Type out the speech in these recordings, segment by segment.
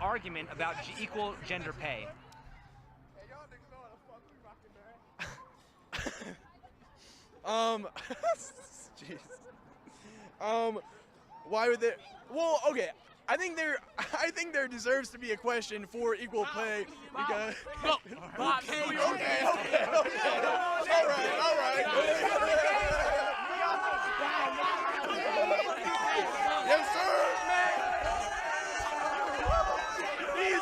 argument about equal gender pay. Jeez. Why would there? Well, okay. I think there deserves to be a question for equal pay because. Okay. All right. Yes, sir. Easy.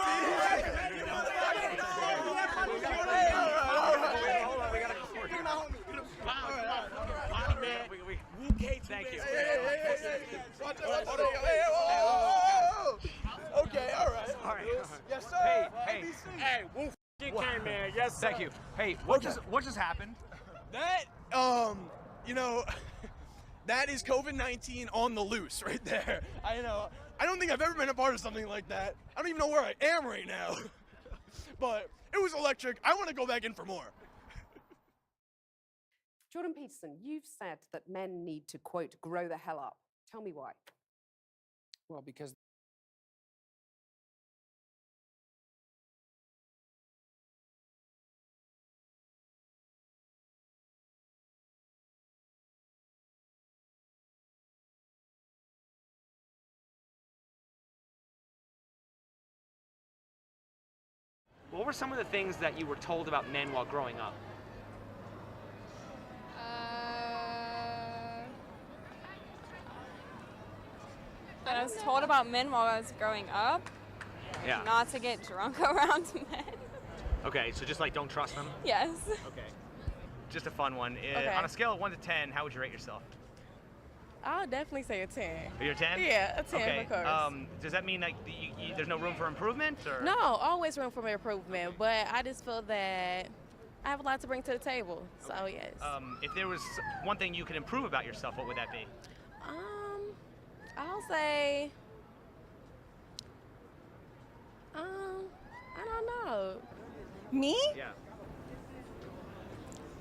Thank you. Okay, all right. Yes, sir. Hey, Wolf came, man. Yes, sir. thank you. Hey, what just happened? That, that is COVID-19 on the loose right there. I know. I don't think I've ever been a part of something like that. I don't even know where I am right now. But it was electric. I want to go back in for more. Jordan Peterson, you've said that men need to, quote, grow the hell up. Tell me why. Well, because What were some of the things that you were told about men while growing up? That I was told about men while I was growing up. Yeah. Not to get drunk around men. Okay, so just like don't trust them? Yes. Okay. Just a fun one. Okay. On a scale of 1 to 10, how would you rate yourself? I'll definitely say a 10. You're a 10? Yeah, a 10, okay. of course. Does that mean like there's no room for improvement? Or? No, always room for improvement, but I just feel that I have a lot to bring to the table, so yes. If there was one thing you could improve about yourself, what would that be? I'll say, I don't know. Me? Yeah.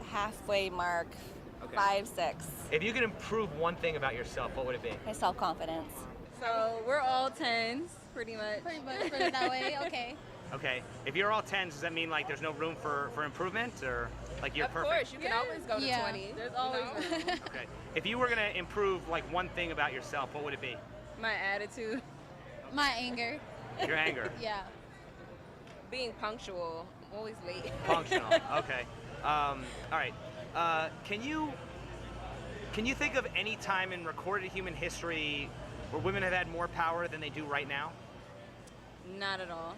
Halfway mark. Okay. 5, 6. If you could improve one thing about yourself, what would it be? My self-confidence. So we're all 10s, pretty much. Pretty much put it that way, okay. Okay. If you're all 10s, does that mean like there's no room for improvement, or like you're perfect? Of course, you can always go to 20. There's always room. Okay. If you were gonna improve like one thing about yourself, what would it be? My attitude. My anger. Your anger. Yeah. Being punctual. I'm always late. Functional. Okay. All right. Can you think of any time in recorded human history where women have had more power than they do right now? Not at all.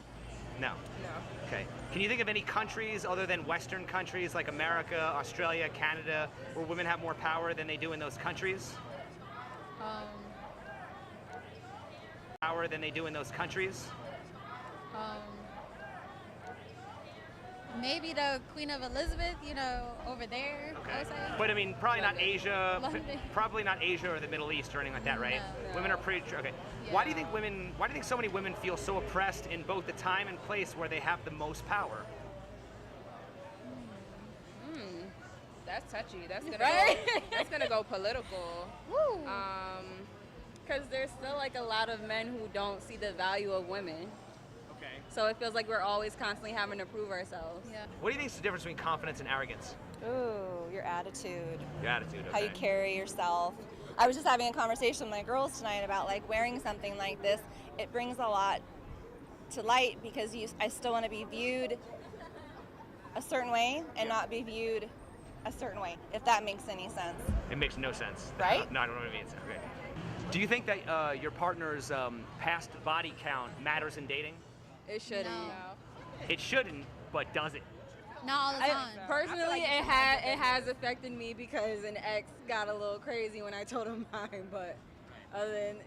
No. No. Okay. Can you think of any countries other than Western countries like America, Australia, Canada, where women have more power than they do in those countries? Power than they do in those countries? Maybe the Queen of Elizabeth, over there. Okay. I would say. But I mean, probably not Asia. London. Probably not Asia or the Middle East or anything like that, right? No. Women are pretty. Okay. Yeah. Why do you think so many women feel so oppressed in both the time and place where they have the most power? That's touchy. That's gonna Right? that's gonna go political. Woo. Because there's still like a lot of men who don't see the value of women. Okay. So it feels like we're always constantly having to prove ourselves. Yeah. What do you think is the difference between confidence and arrogance? Ooh, your attitude. Your attitude. Okay. How you carry yourself. I was just having a conversation with my girls tonight about like wearing something like this. It brings a lot to light because I still want to be viewed a certain way and not be viewed a certain way, if that makes any sense. It makes no sense. Right? No, I don't know what it means. Okay. Do you think that your partner's past body count matters in dating? It shouldn't. No. It shouldn't, but does it? Not all the time. Personally, it has affected me because an ex got a little crazy when I told him mine. But other than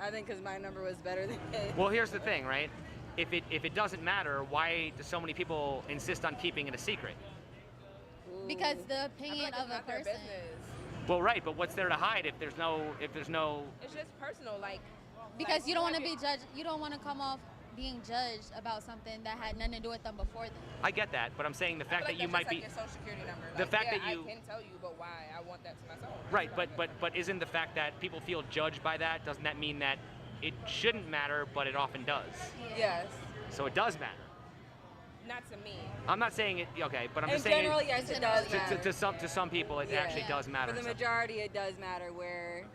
I think because my number was better than his. Well, here's the thing, right? If it doesn't matter, why do so many people insist on keeping it a secret? Because the opinion of a person. Well, right, but what's there to hide if there's no? It's just personal, like. Because you don't want to be judged. You don't want to come off being judged about something that had nothing to do with them before then. I get that, but I'm saying the fact that you might be. Your social security number. The fact that you. I can tell you, but why? I want that to myself. Right, but isn't the fact that people feel judged by that, doesn't that mean that it shouldn't matter, but it often does. Yes. So it does matter. Not to me. I'm not saying it, okay, but I'm In just saying general, yes, it does matter. to some people it actually does matter. For the majority, it does matter where...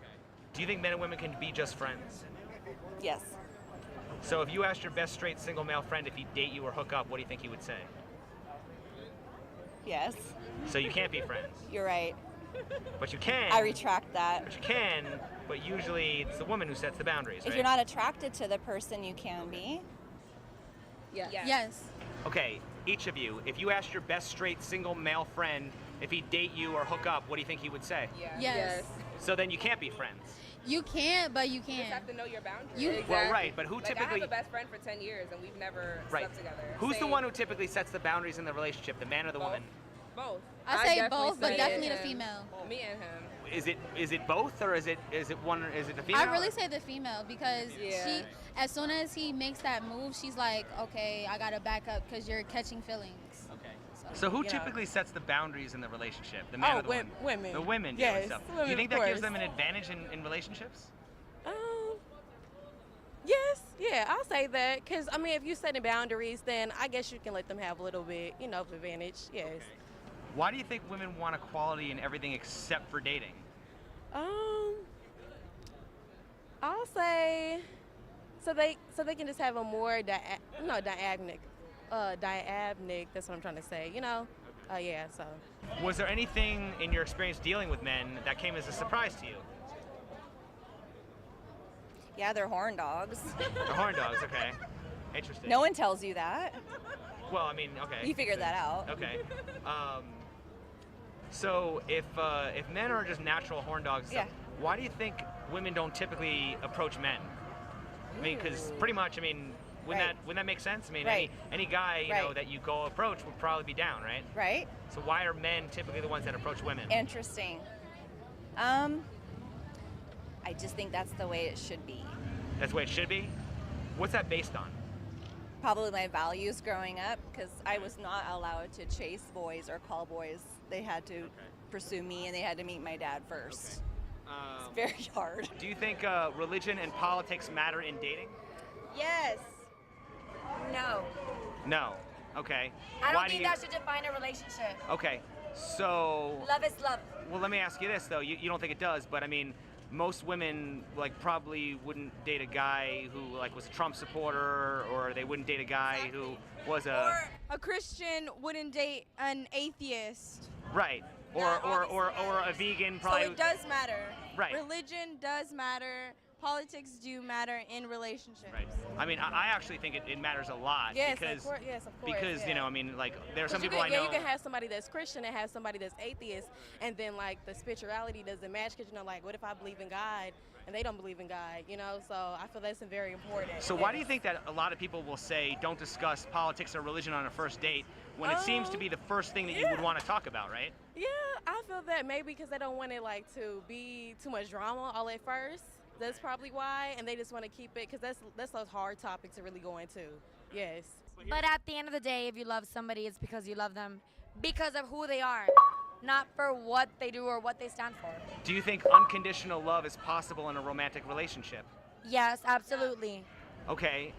Do you think men and women can be just friends? Yes. So if you asked your best straight single male friend if he'd date you or hook up, what do you think he would say? Yes. So you can't be friends. You're right. But you can. I retract that. But you can, but usually it's the woman who sets the boundaries, If right? you're not attracted to the person, you can be. Yes. Yes. Okay, each of you, if you asked your best straight single male friend if he'd date you or hook up, what do you think he would say? Yes. So then you can't be friends. You can't, but you can. have to know your boundaries. You- Well, right, but who Like, typically... I have a best friend for 10 years and we've never Right. slept together. Who's the Same. one who typically sets the boundaries in the relationship, the man or the woman? Both. I say definitely both, but say definitely him. the female. Me and him. Is it both, or is it one? Is it the female? I really say the female because Yeah. she, as soon as he makes that move, she's like, okay, I gotta back up because you're catching feelings. Okay. So who Yeah. typically sets the boundaries in the relationship? The man or the woman? Women. The women do Yes, and stuff. Do women, you think of that gives course. them an advantage in relationships? Yes, yeah, I'll say that. Because, I mean, if you're setting boundaries, then I guess you can let them have a little bit, of advantage. Yes. Why do you think women want equality in everything except for dating? I'll say so they can just have a more diabnic. That's what I'm trying to say. Yeah. So. Was there anything in your experience dealing with men that came as a surprise to you? Yeah, they're horn dogs. The horn dogs, okay. Interesting. No one tells you that. Well, I mean, okay. You figured that out. Okay. So if men are just natural horn dogs, Yeah. why do you think women don't typically approach men? I mean, because pretty much, I mean, wouldn't that make sense? I mean, Right. any guy you know Right. that you go approach would probably be down, right? Right? So why are men typically the ones that approach women? Interesting. I just think that's the way it should be. That's the way it should be. What's that based on? Probably my values growing up, because I was not allowed to chase boys or call boys. They had to pursue me, and they had to meet my dad first. It's very hard. Do you think religion and politics matter in dating? Yes. No. No. Okay. I Why don't do think you... that should define a relationship. Okay. So. Love is love. Well, let me ask you this though. You don't think it does, but I mean, most women probably wouldn't date a guy who was a Trump supporter, or they wouldn't date a guy who was a Christian wouldn't date an atheist. right, or a vegan probably. So it does matter. Right. Religion does matter. Politics do matter in relationships. Right. I mean, I actually think it matters a lot Yes, because of course. Yes, of course. because yeah. I mean, there are some You people can, I know. you can have somebody that's Christian and have somebody that's atheist, and then the spirituality doesn't match because what if I believe in God and they don't believe in God? So I feel that's very important. So why do you think that a lot of people will say don't discuss politics or religion on a first date when it seems to be the first thing that you would want to talk about, right? Yeah, I feel that maybe because they don't want it to be too much drama all at first. That's probably why, and they just want to keep it because that's a hard topic to really go into. Yes. But at the end of the day, if you love somebody, it's because you love them because of who they are, not for what they do or what they stand for. Do you think unconditional love is possible in a romantic relationship? Yes, absolutely. Okay,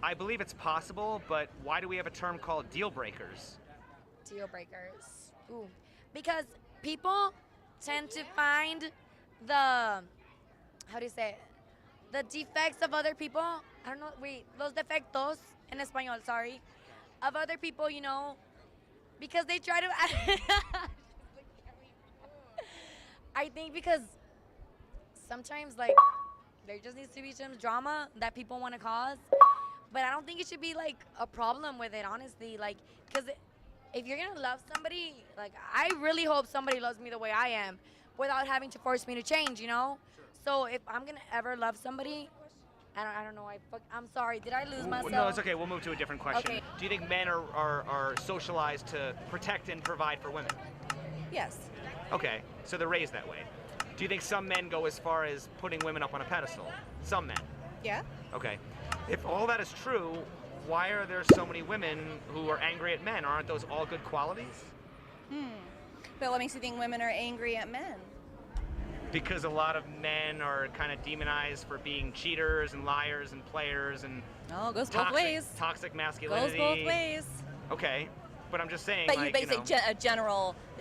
I believe it's possible, but why do we have a term called deal breakers? Deal breakers. Ooh. Because people tend to find how do you say it? The defects of other people. I don't know. Wait, los defectos en español, sorry. Of other people, because they try to. I think because sometimes, there just needs to be some drama that people want to cause. But I don't think it should be, a problem with it, honestly. Because if you're going to love somebody, I really hope somebody loves me the way I am without having to force me to change, So if I'm gonna ever love somebody, I don't know. I'm sorry. Did I lose myself? No, it's okay. We'll move to a different question. Okay. Do you think men are socialized to protect and provide for women? Yes. Okay, so they're raised that way. Do you think some men go as far as putting women up on a pedestal? Some men. Yeah. Okay. If all that is true, why are there so many women who are angry at men? Aren't those all good qualities? But what makes you think women are angry at men? because a lot of men are kind of demonized for being cheaters and liars and players and Oh, goes both ways. toxic masculinity. Goes both ways. Okay, but I'm just saying. But like, you basically a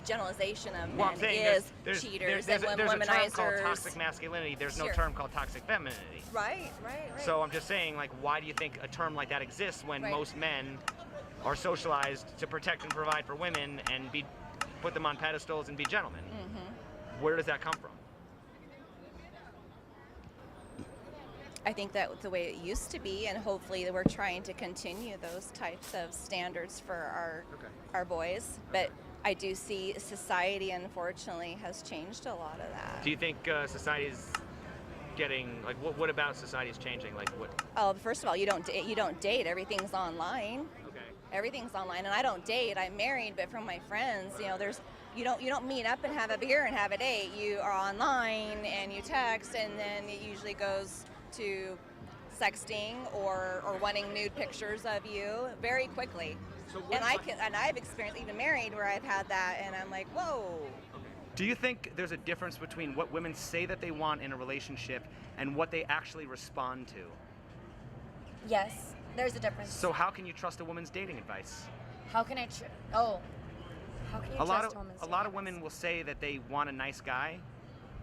generalization of well, I'm men saying is there's cheaters there's and a term womanizers. called toxic masculinity. There's no Sure. term called toxic femininity. Right. So I'm just saying, like, why do you think a term like that exists when Right. most men are socialized to protect and provide for women and put them on pedestals and be gentlemen? Mm-hmm. Where does that come from? I think that's the way it used to be, and hopefully we're trying to continue those types of standards for our boys. But I do see society, unfortunately, has changed a lot of that. Do you think society is getting, like, what about society is changing? Like, what? Oh, first of all, you don't date. Everything's online. Okay. Everything's online, and I don't date. I'm married, but from my friends, you don't meet up and have a beer and have a date. You are online and you text, and then it usually goes to sexting or wanting nude pictures of you very quickly. So and I've experienced, even married, where I've had that, and I'm like, whoa. Do you think there's a difference between what women say that they want in a relationship and what they actually respond to? Yes, there's a difference. So how can you trust a woman's dating advice? How can I how can you A lot trust of women's a lot of dating women will say that they want a nice guy,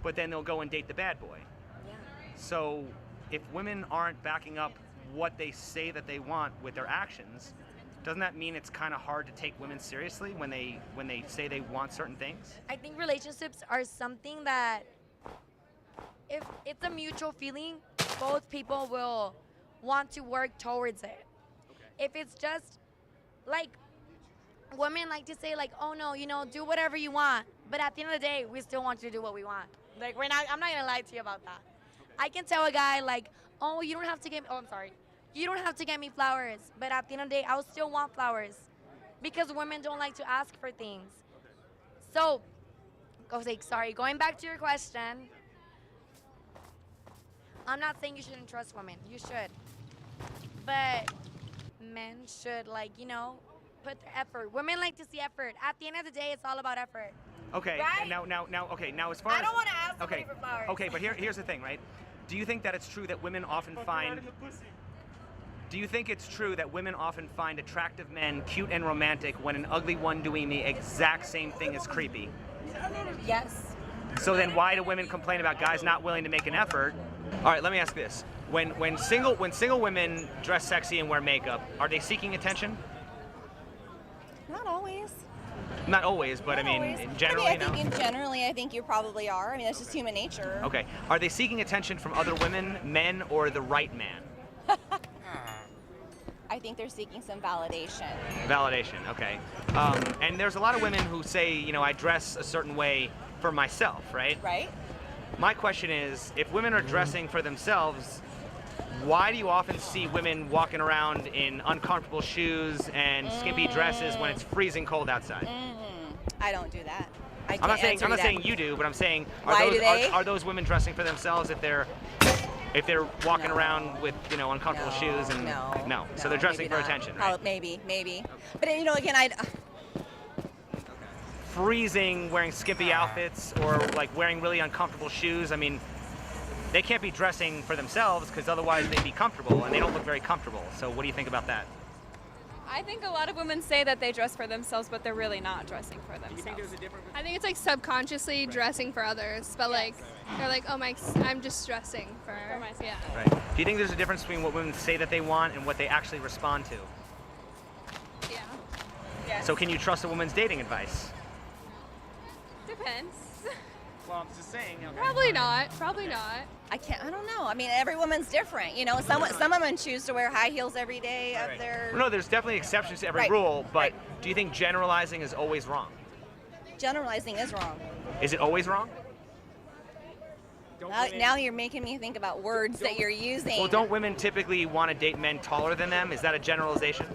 but then they'll go and date the bad boy. Yeah. So if women aren't backing up what they say that they want with their actions, doesn't that mean it's kind of hard to take women seriously when they say they want certain things? I think relationships are something that, if it's a mutual feeling, both people will want to work towards it. Okay. If it's just like, women like to say like, oh no, do whatever you want, but at the end of the day, we still want you to do what we want. Like, I'm not gonna lie to you about that. I can tell a guy like, oh, you don't have to get me flowers, but at the end of the day, I'll still want flowers, because women don't like to ask for things. So, going back to your question, I'm not saying you shouldn't trust women. You should, but men should put their effort. Women like to see effort. At the end of the day, it's all about effort. Okay. Right? Now as far as I don't want to ask somebody for flowers. Okay, but here's the thing, right? Do you think that it's true that women often find attractive men cute and romantic when an ugly one doing the exact same thing is creepy? Yes. So then why do women complain about guys not willing to make an effort? All right, let me ask this. When single women dress sexy and wear makeup, are they seeking attention? Not always. Not always, but Not always. Generally, I think you probably are. I mean, that's just human nature. Okay. Are they seeking attention from other women, men, or the right man? I think they're seeking some validation. Validation, okay. And there's a lot of women who say, I dress a certain way for myself, right? Right. My question is, if women are dressing for themselves, why do you often see women walking around in uncomfortable shoes and skimpy dresses when it's freezing cold outside? I don't do that. I'm not saying you do, but I'm saying are those women dressing for themselves if they're walking around with uncomfortable shoes and no, so they're dressing for attention, right? Maybe, but again, freezing wearing skimpy outfits or like wearing really uncomfortable shoes. I mean, they can't be dressing for themselves because otherwise they'd be comfortable, and they don't look very comfortable. So what do you think about that? I think a lot of women say that they dress for themselves, but they're really not dressing for themselves. Do you think there's a difference? I think it's like subconsciously dressing for others, but like they're like, oh I'm just dressing for myself. Yeah. Right. Do you think there's a difference between what women say that they want and what they actually respond to? Yeah. Yes. So can you trust a woman's dating advice? Depends. Well, I'm just saying. Okay. Probably not. Probably not. I don't know. I mean, every woman's different. Some women choose to wear high heels every day of their. No, there's definitely exceptions to every rule, but do you think generalizing is always wrong? Generalizing is wrong. Is it always wrong? Now you're making me think about words that you're using. Well, don't women typically want to date men taller than them? Is that a generalization?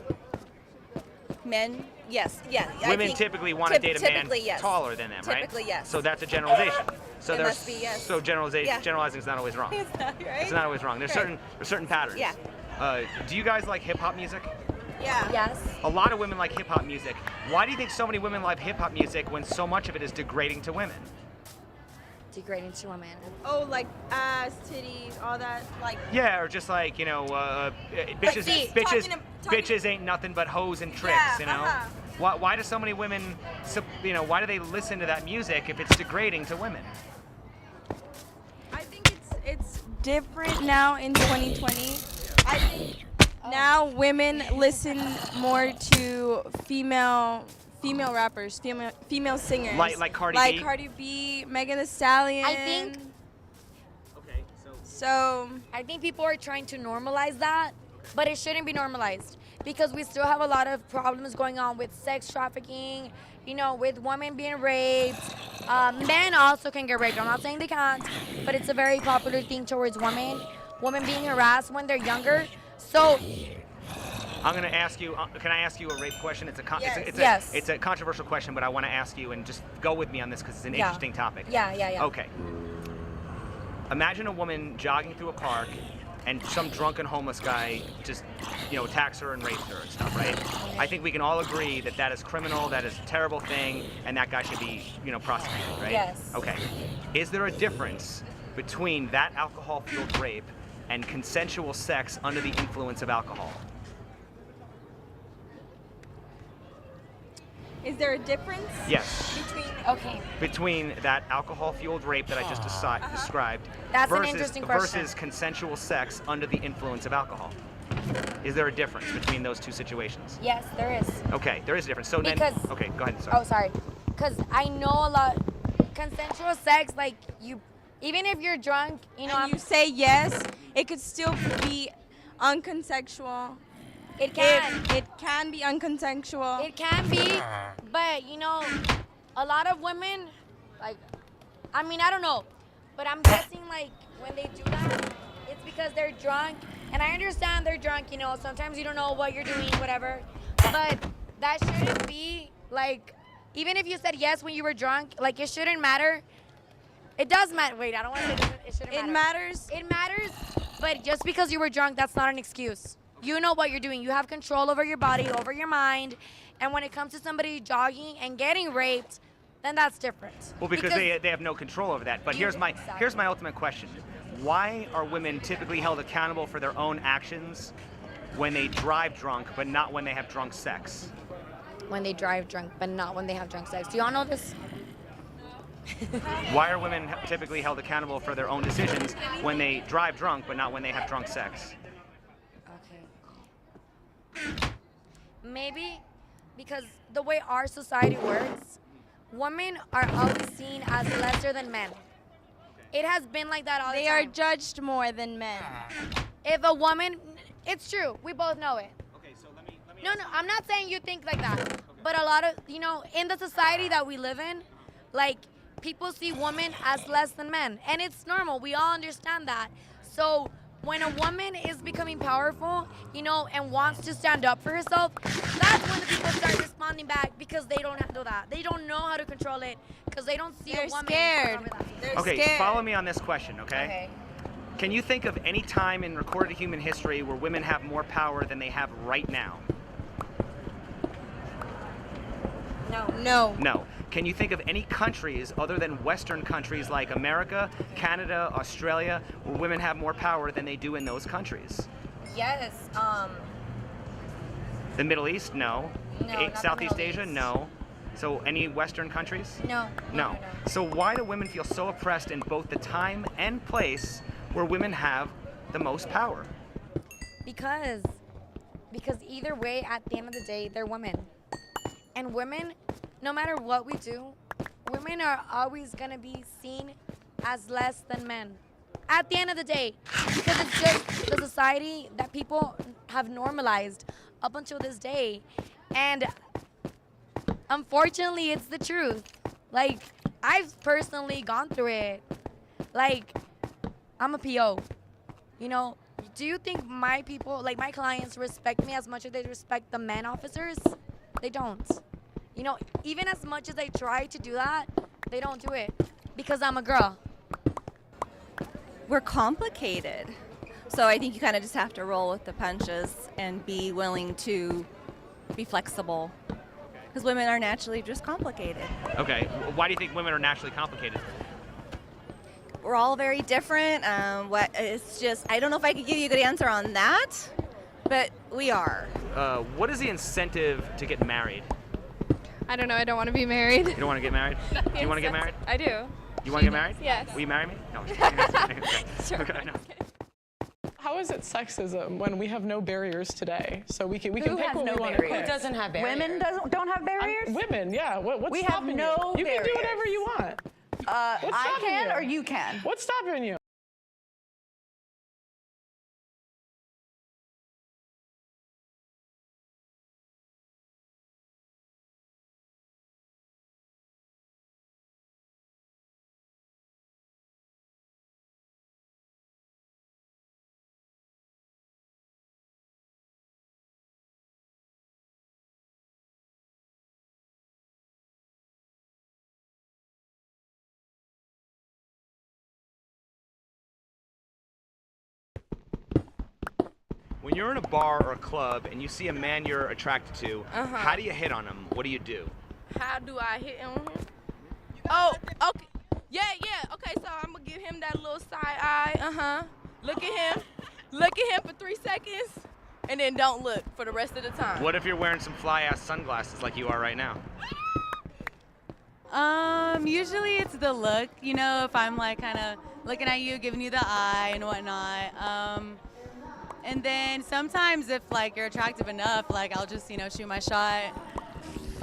Men, yes, yeah. Women typically want to date a man taller than them, right? Typically, yes. So that's a generalization. So It must be, yes. So Yeah. generalizing is not always wrong. Is that right? It's not always wrong. There's certain patterns. Yeah. Do you guys like hip hop music? Yeah. Yes. A lot of women like hip hop music. Why do you think so many women love hip hop music when so much of it is degrading to women? degrading to women. Oh, like ass, titties, all that. Like. Yeah, or just like, you know, bitches, see, bitches ain't nothing but hoes and tricks, Yeah, you know? Why do so many women, you know, why do they listen to that music if it's degrading to women? I think it's different now in 2020. I think now women listen more to female rappers, female singers. Like Cardi B? Like Cardi B, Megan Thee Stallion. I think. Okay, So. I think people are trying to normalize that, but it shouldn't be normalized because we still have a lot of problems going on with sex trafficking, you know, with women being raped. Men also can get raped. I'm not saying they can't, but it's a very popular thing towards women. Women being harassed when they're younger. So I'm gonna ask you. Can I ask you a rape question? It's a controversial question, but I want to ask you, and just go with me on this because it's an interesting topic. Yeah. Okay. Imagine a woman jogging through a park, and some drunken homeless guy just, you know, attacks her and rapes her and stuff, right? I think we can all agree that that is criminal, that is a terrible thing, and that guy should be, you know, prosecuted, right? Yes. Okay. Is there a difference between that alcohol-fueled rape and consensual sex under the influence of alcohol? Is there a difference? Yes. Between that alcohol-fueled rape that I just described That's an interesting question. versus consensual sex under the influence of alcohol. Is there a difference between those two situations? Yes, there is. Okay, there is a difference. So Because- then, okay, go ahead. Sorry. Oh, sorry. Because I know a lot. Consensual sex, like you, even if you're drunk, you know, You say yes, it could still be unconsensual. it can. It can be unconsensual. It can be, but you know, a lot of women, like, I mean, I don't know, but I'm guessing like when they do that, it's because they're drunk, and I understand they're drunk. You know, sometimes you don't know what you're doing, whatever, but that shouldn't be like, even if you said yes when you were drunk, like it shouldn't matter. It does matter. Wait, I don't want to say it shouldn't matter. It matters. It matters, but just because you were drunk, that's not an excuse. You know what you're doing. You have control over your body, over your mind. And when it comes to somebody jogging and getting raped, then that's different. Well, because they have no control over that. But here's my ultimate question. Why are women typically held accountable for their own actions when they drive drunk, but not when they have drunk sex? When they drive drunk, but not when they have drunk sex. Do y'all know this? Why are women typically held accountable for their own decisions when they drive drunk, but not when they have drunk sex? Maybe because the way our society works, women are always seen as lesser than men. It has been like that all the time. They are judged more than men. If a woman, it's true, we both know it. Okay, so let me No, I'm not saying you think like that. But a lot of, you know, in the society that we live in, like, people see women as less than men. And it's normal. We all understand that. So when a woman is becoming powerful, you know, and wants to stand up for herself, that's when the people start responding back because they don't handle that. They don't know how to control it because they don't see They're a woman. scared. They're Okay, scared. follow me on this question, okay? Can you think of any time in recorded human history where women have more power than they have right now? No. No. Can you think of any countries other than Western countries like America, Canada, Australia, where women have more power than they do in those countries? Yes. The Middle East? No. No, not the Southeast Middle Asia? East. No. So any Western countries? No. So why do women feel so oppressed in both the time and place where women have the most power? Because either way, at the end of the day, they're women. And women, no matter what we do, women are always going to be seen as less than men. At the end of the day, because it's just the society that people have normalized up until this day. And unfortunately, it's the truth. Like, I've personally gone through it. Like, I'm a PO. You know, do you think my people, like my clients, respect me as much as they respect the men officers? They don't. You know, even as much as they try to do that, they don't do it because I'm a girl. We're complicated. So I think you kind of just have to roll with the punches and be willing to be flexible. Because women are naturally just complicated. Okay. Why do you think women are naturally complicated? we're all very different. It's just, I don't know if I could give you a good answer on that, but we are. What is the incentive to get married? I don't know. I don't want to be married. You don't want to get married? Do you want to get married? I do. You want to get married? Yes. Will you marry me? No. Sure. Okay, no. How is it sexism when we have no barriers today? So we can pick Who what has we no want to barriers? pick. Who doesn't have barriers? Women don't have barriers? Women, yeah. What's We have stopping no you? You can do barriers. whatever you want. What's I stopping can you? or you can? What's stopping you? When you're in a bar or a club and you see a man you're attracted to, how do you hit on him? What do you do? How do I hit on him? Oh, okay. Yeah. Okay, so I'm gonna give him that little side eye. Look at him. Look at him for 3 seconds, and then don't look for the rest of the time. What if you're wearing some fly-ass sunglasses like you are right now? Usually it's the look, you know, if I'm like kind of looking at you, giving you the eye and whatnot. And then sometimes if like you're attractive enough, like I'll just, shoot my shot.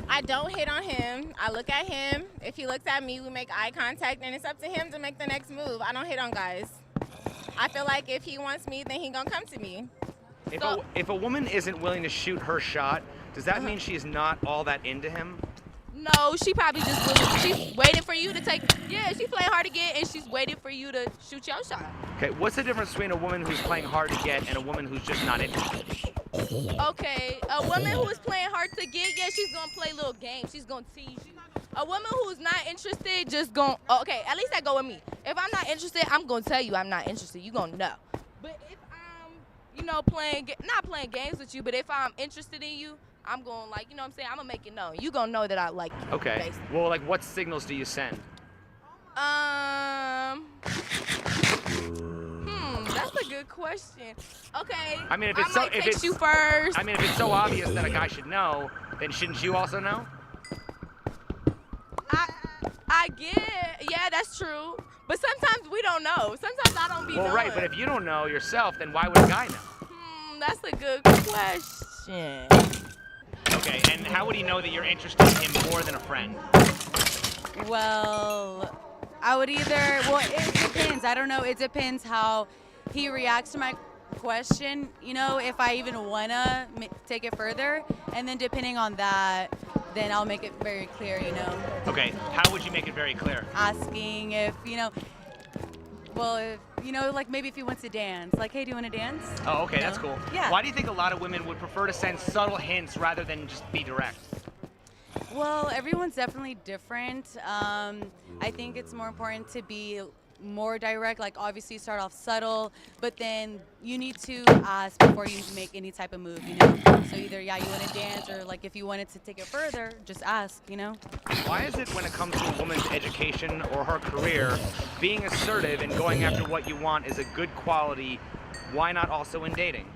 I don't hit on him. I look at him. If he looks at me, we make eye contact, and it's up to him to make the next move. I don't hit on guys. I feel like if he wants me, then he gonna come to me. If a woman isn't willing to shoot her shot, does that mean she's not all that into him? No, she probably just she's waiting for you to take. Yeah, she's playing hard to get, and she's waiting for you to shoot your shot. Okay, what's the difference between a woman who's playing hard to get and a woman who's just not interested? Okay, a woman who's playing hard to get, yeah, she's gonna play little games. She's gonna tease you. A woman who's not interested, just gonna. Okay, at least that go with me. If I'm not interested, I'm gonna tell you I'm not interested. You gonna know. But if I'm, not playing games with you, but if I'm interested in you, I'm going like, I'm saying, I'm gonna make it known. You gonna know that I like you. Okay. Basically. Well, like, what signals do you send? That's a good question. Okay. I mean, if I might text you first. I mean, if it's so obvious that a guy should know, then shouldn't you also know? I get, yeah, that's true. But sometimes we don't know. Sometimes I don't be knowing. Well, right, but if you don't know yourself, then why would a guy know? That's a good question. Okay, and how would he know that you're interested in him more than a friend? Well, I would it depends. I don't know. It depends how he reacts to my question, if I even want to take it further. And then depending on that, then I'll make it very clear, Okay, how would you make it very clear? Asking if, like maybe if he wants to dance. Like, hey, do you want to dance? Oh, okay, that's cool. Yeah. Why do you think a lot of women would prefer to send subtle hints rather than just be direct? Well, everyone's definitely different. I think it's more important to be more direct, like obviously start off subtle, but then you need to ask before you make any type of move, So either, you want to dance, or like if you wanted to take it further, just ask, Why is it when it comes to a woman's education or her career, being assertive and going after what you want is a good quality? Why not also in dating?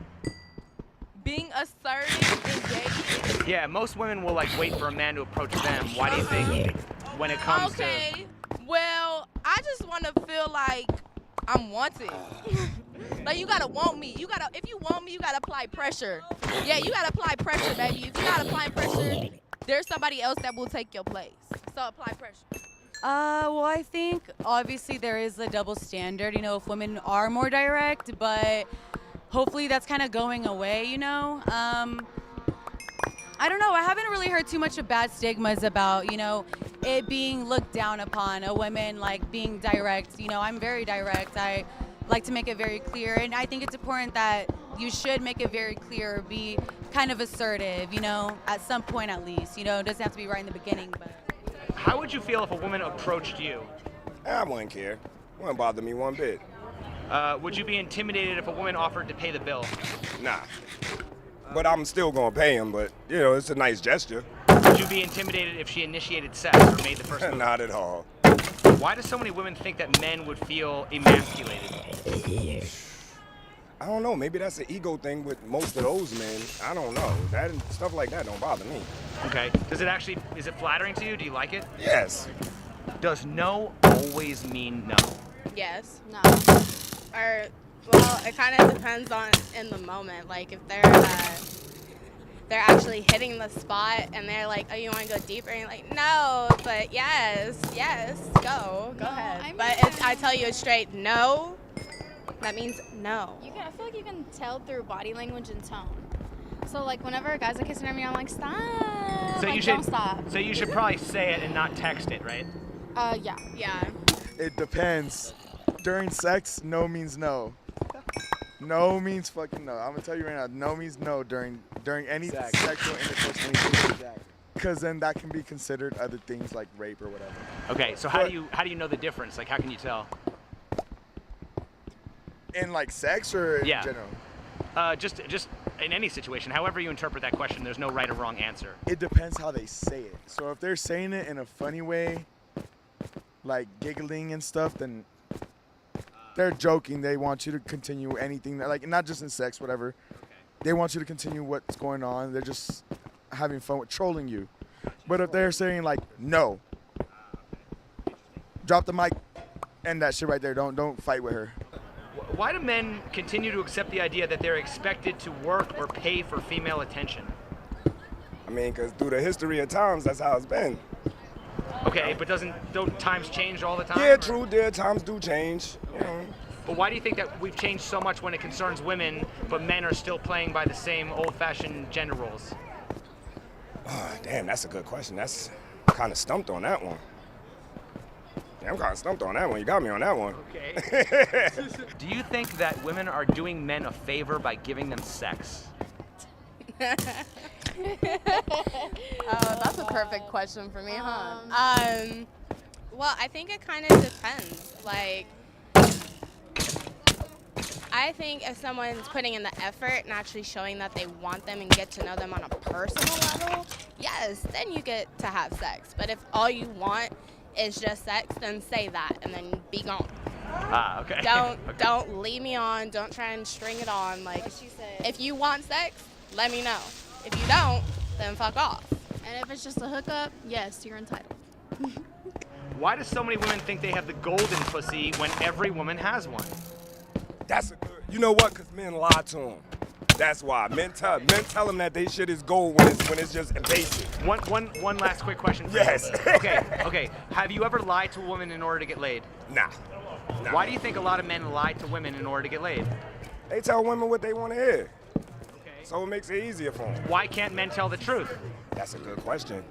Being assertive in dating? Yeah, most women will wait for a man to approach them. Why do you think when it comes to... Well, I just want to feel like I'm wanted. Like, you gotta want me. If you want me, you gotta apply pressure. Yeah, you gotta apply pressure, baby. If you're not applying pressure, there's somebody else that will take your place. So apply pressure. Well, I think obviously there is a double standard, if women are more direct, but hopefully that's kind of going away, I don't know. I haven't really heard too much of bad stigmas about, it being looked down upon, a woman being direct. I'm very direct. I like to make it very clear, and I think it's important that you should make it very clear, be kind of assertive, at some point at least. It doesn't have to be right in the beginning, but. How would you feel if a woman approached you? I wouldn't care. Wouldn't bother me one bit. Would you be intimidated if a woman offered to pay the bill? Nah. But I'm still gonna pay him, but it's a nice gesture. Would you be intimidated if she initiated sex or made the first move? Not at all. Why do so many women think that men would feel emasculated? I don't know. Maybe that's an ego thing with most of those men. I don't know. That stuff like that don't bother me. Okay. Is it flattering to you? Do you like it? Yes. Does no always mean no? Yes. No. Or, well, it kind of depends on in the moment. Like, if they're actually hitting the spot and they're like, oh, you want to go deeper? And you're like, no, but yes, go ahead. I tell you a straight no, that means no. I feel like you can tell through body language and tone. So like whenever guys are kissing me, I'm like, stop. So like, don't stop. So you should probably say it and not text it, right? Yeah. Yeah. It depends. During sex, no means no. No means fucking no. I'm gonna tell you right now, no means no during any sexual intercourse. Because then that can be considered other things like rape or whatever. Okay, so how do you know the difference? Like, how can you tell? In like sex or in Yeah. general? Just in any situation, however you interpret that question, there's no right or wrong answer. It depends how they say it. So if they're saying it in a funny way, like giggling and stuff, then they're joking. They want you to continue anything, like not just in sex, whatever. They want you to continue what's going on. They're just having fun with trolling you. But if they're saying like no, drop the mic, end that shit right there. Don't fight with her. Why do men continue to accept the idea that they're expected to work or pay for female attention? I mean, because through the history of times, that's how it's been. Okay, but don't times change all the time? Yeah, true. Times do change. You know. But why do you think that we've changed so much when it concerns women, but men are still playing by the same old-fashioned gender roles? Oh, damn, that's a good question. That's kind of stumped on that one. Yeah, I'm kind of stumped on that one. You got me on that one. Okay. Do you think that women are doing men a favor by giving them sex? That's a perfect question for me, huh? Well, I think it kind of depends. Like, I think if someone's putting in the effort and actually showing that they want them and get to know them on a personal level, yes, then you get to have sex. But if all you want is just sex, then say that and then be gone. Okay. Don't lead me on. Don't try and string it on. Like, if you want sex, let me know. If you don't, then fuck off. And if it's just a hookup, yes, you're entitled. Why do so many women think they have the golden pussy when every woman has one? That's a good. You know what? Because men lie to them. That's why men tell them that they shit is gold when it's just basic. One last quick question. For Yes. You. Okay. Have you ever lied to a woman in order to get laid? Nah. Why do you think a lot of men lie to women in order to get laid? They tell women what they want to hear. So it makes it easier for them. Why can't men tell the truth? That's a good question.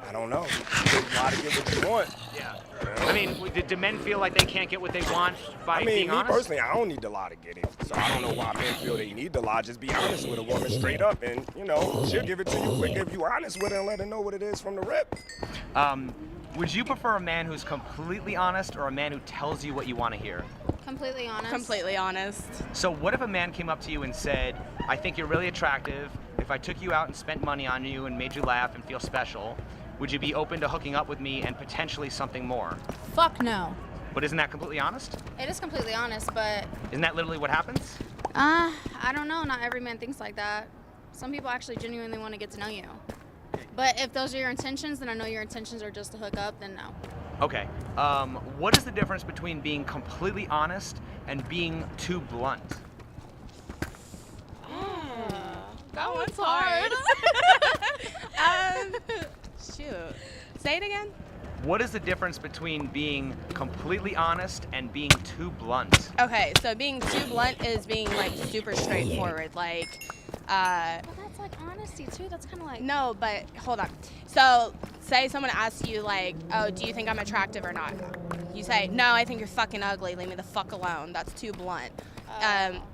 I don't know. You lie to get what you want. Yeah. I mean, do men feel like they can't get what they want by being honest? Me personally, I don't need to lie to get it. So I don't know why men feel they need to lie. Just be honest with a woman straight up, and she'll give it to you quick if you're honest with her and let her know what it is from the rip. Would you prefer a man who's completely honest or a man who tells you what you want to hear? Completely honest. Completely honest. So what if a man came up to you and said, I think you're really attractive. If I took you out and spent money on you and made you laugh and feel special, would you be open to hooking up with me and potentially something more? Fuck no. But isn't that completely honest? It is completely honest, but Isn't that literally what happens? I don't know. Not every man thinks like that. Some people actually genuinely want to get to know you. But if those are your intentions, then I know your intentions are just to hook up, then no. Okay. What is the difference between being completely honest and being too blunt? That one's hard. Shoot. Say it again. What is the difference between being completely honest and being too blunt? Okay, so being too blunt is being like super straightforward. Like, But that's like honesty too. That's kind of like. No, but hold on. So, say someone asks you like, "Oh, do you think I'm attractive or not?" You say, "No, I think you're fucking ugly. Leave me the fuck alone." That's too blunt.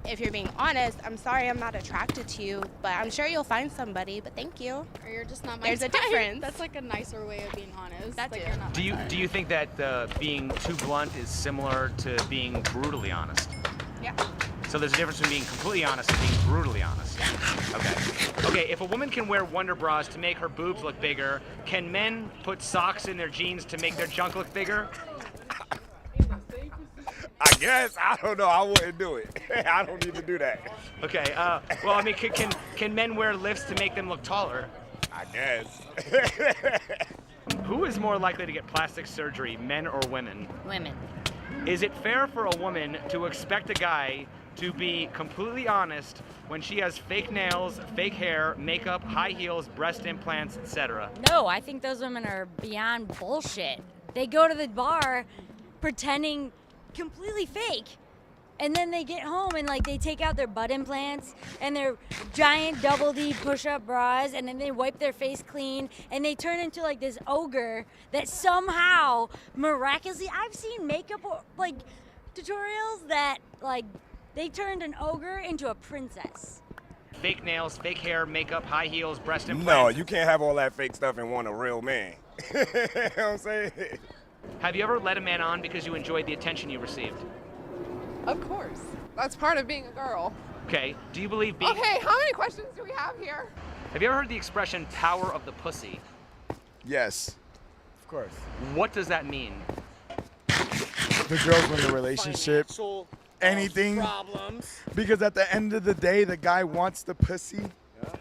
If you're being honest, I'm sorry I'm not attracted to you, but I'm sure you'll find somebody. But thank you. Or you're just not my There's type. a difference. That's like a nicer way of being honest. That's like, it. you're not Do my type. you think that being too blunt is similar to being brutally honest? Yeah. So there's a difference between being completely honest and being brutally honest. Okay, if a woman can wear Wonder Bras to make her boobs look bigger, can men put socks in their jeans to make their junk look bigger? I guess. I don't know. I wouldn't do it. I don't need to do that. Okay. Well, I mean, can men wear lifts to make them look taller? I guess. Who is more likely to get plastic surgery, men or women? Women. Is it fair for a woman to expect a guy to be completely honest when she has fake nails, fake hair, makeup, high heels, breast implants, etc.? No, I think those women are beyond bullshit. They go to the bar pretending completely fake. And then they get home and like they take out their butt implants and their giant double D push-up bras and then they wipe their face clean and they turn into like this ogre that somehow miraculously, I've seen makeup like tutorials that like they turned an ogre into a princess. Fake nails, fake hair, makeup, high heels, breast implants. No, you can't have all that fake stuff and want a real man. You know what I'm saying? Have you ever led a man on because you enjoyed the attention you received? Of course. That's part of being a girl. Okay. Do you believe being... Okay, how many questions do we have here? Have you ever heard the expression power of the pussy? Yes. Of course. What does that mean? The girls win the relationship. Anything. Problems. Because at the end of the day, the guy wants the pussy. Yeah.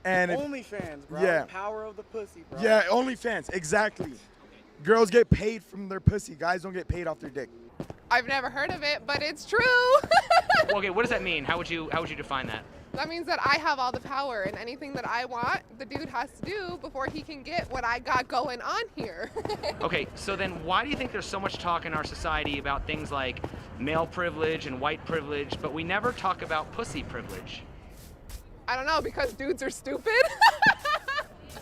And OnlyFans, bro. Yeah. Power of the pussy, bro. Yeah, OnlyFans. Exactly. Girls get paid from their pussy. Guys don't get paid off their dick. I've never heard of it, but it's true. Okay, what does that mean? How would you define that? That means that I have all the power and anything that I want, the dude has to do before he can get what I got going on here. Okay, so then why do you think there's so much talk in our society about things like male privilege and white privilege, but we never talk about pussy privilege? I don't know, because dudes are stupid.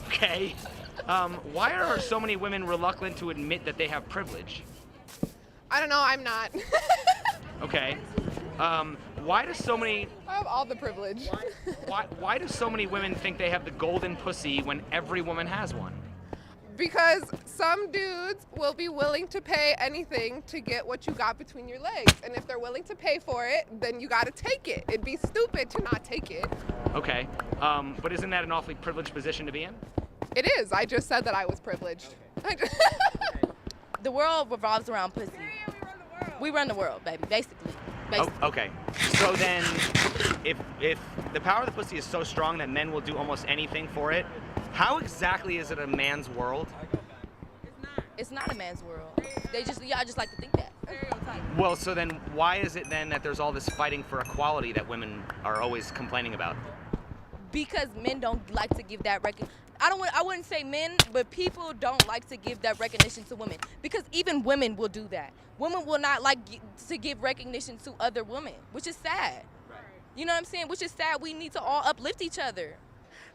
Okay. Why are so many women reluctant to admit that they have privilege? I don't know, I'm not. Okay. Why do so many... I have all the privilege. Why do so many women think they have the golden pussy when every woman has one? Because some dudes will be willing to pay anything to get what you got between your legs. And if they're willing to pay for it, then you gotta take it. It'd be stupid to not take it. Okay. But isn't that an awfully privileged position to be in? It is. I just said that I was privileged. The world revolves around pussy. We run the world, baby, basically. Oh, okay. So then, if the power of the pussy is so strong that men will do almost anything for it, how exactly is it a man's world? It's not a man's world. Y'all just like to think that. Well, so then why is it then that there's all this fighting for equality that women are always complaining about? Because men don't like to give that recognition. I wouldn't say men, but people don't like to give that recognition to women. Because even women will do that. Women will not like to give recognition to other women, which is sad. You know what I'm saying? Which is sad. We need to all uplift each other.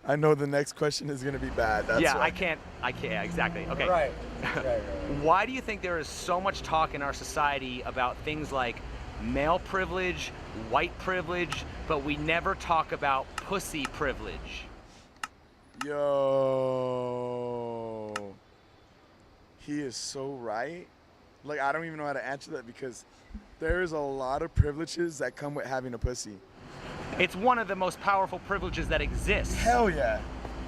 I know the next question is going to be bad. That's yeah, why. I can't, exactly. Okay. Right. Why do you think there is so much talk in our society about things like male privilege, white privilege, but we never talk about pussy privilege? Yo. He is so right. Like, I don't even know how to answer that because there is a lot of privileges that come with having a pussy. It's one of the most powerful privileges that exists. Hell yeah.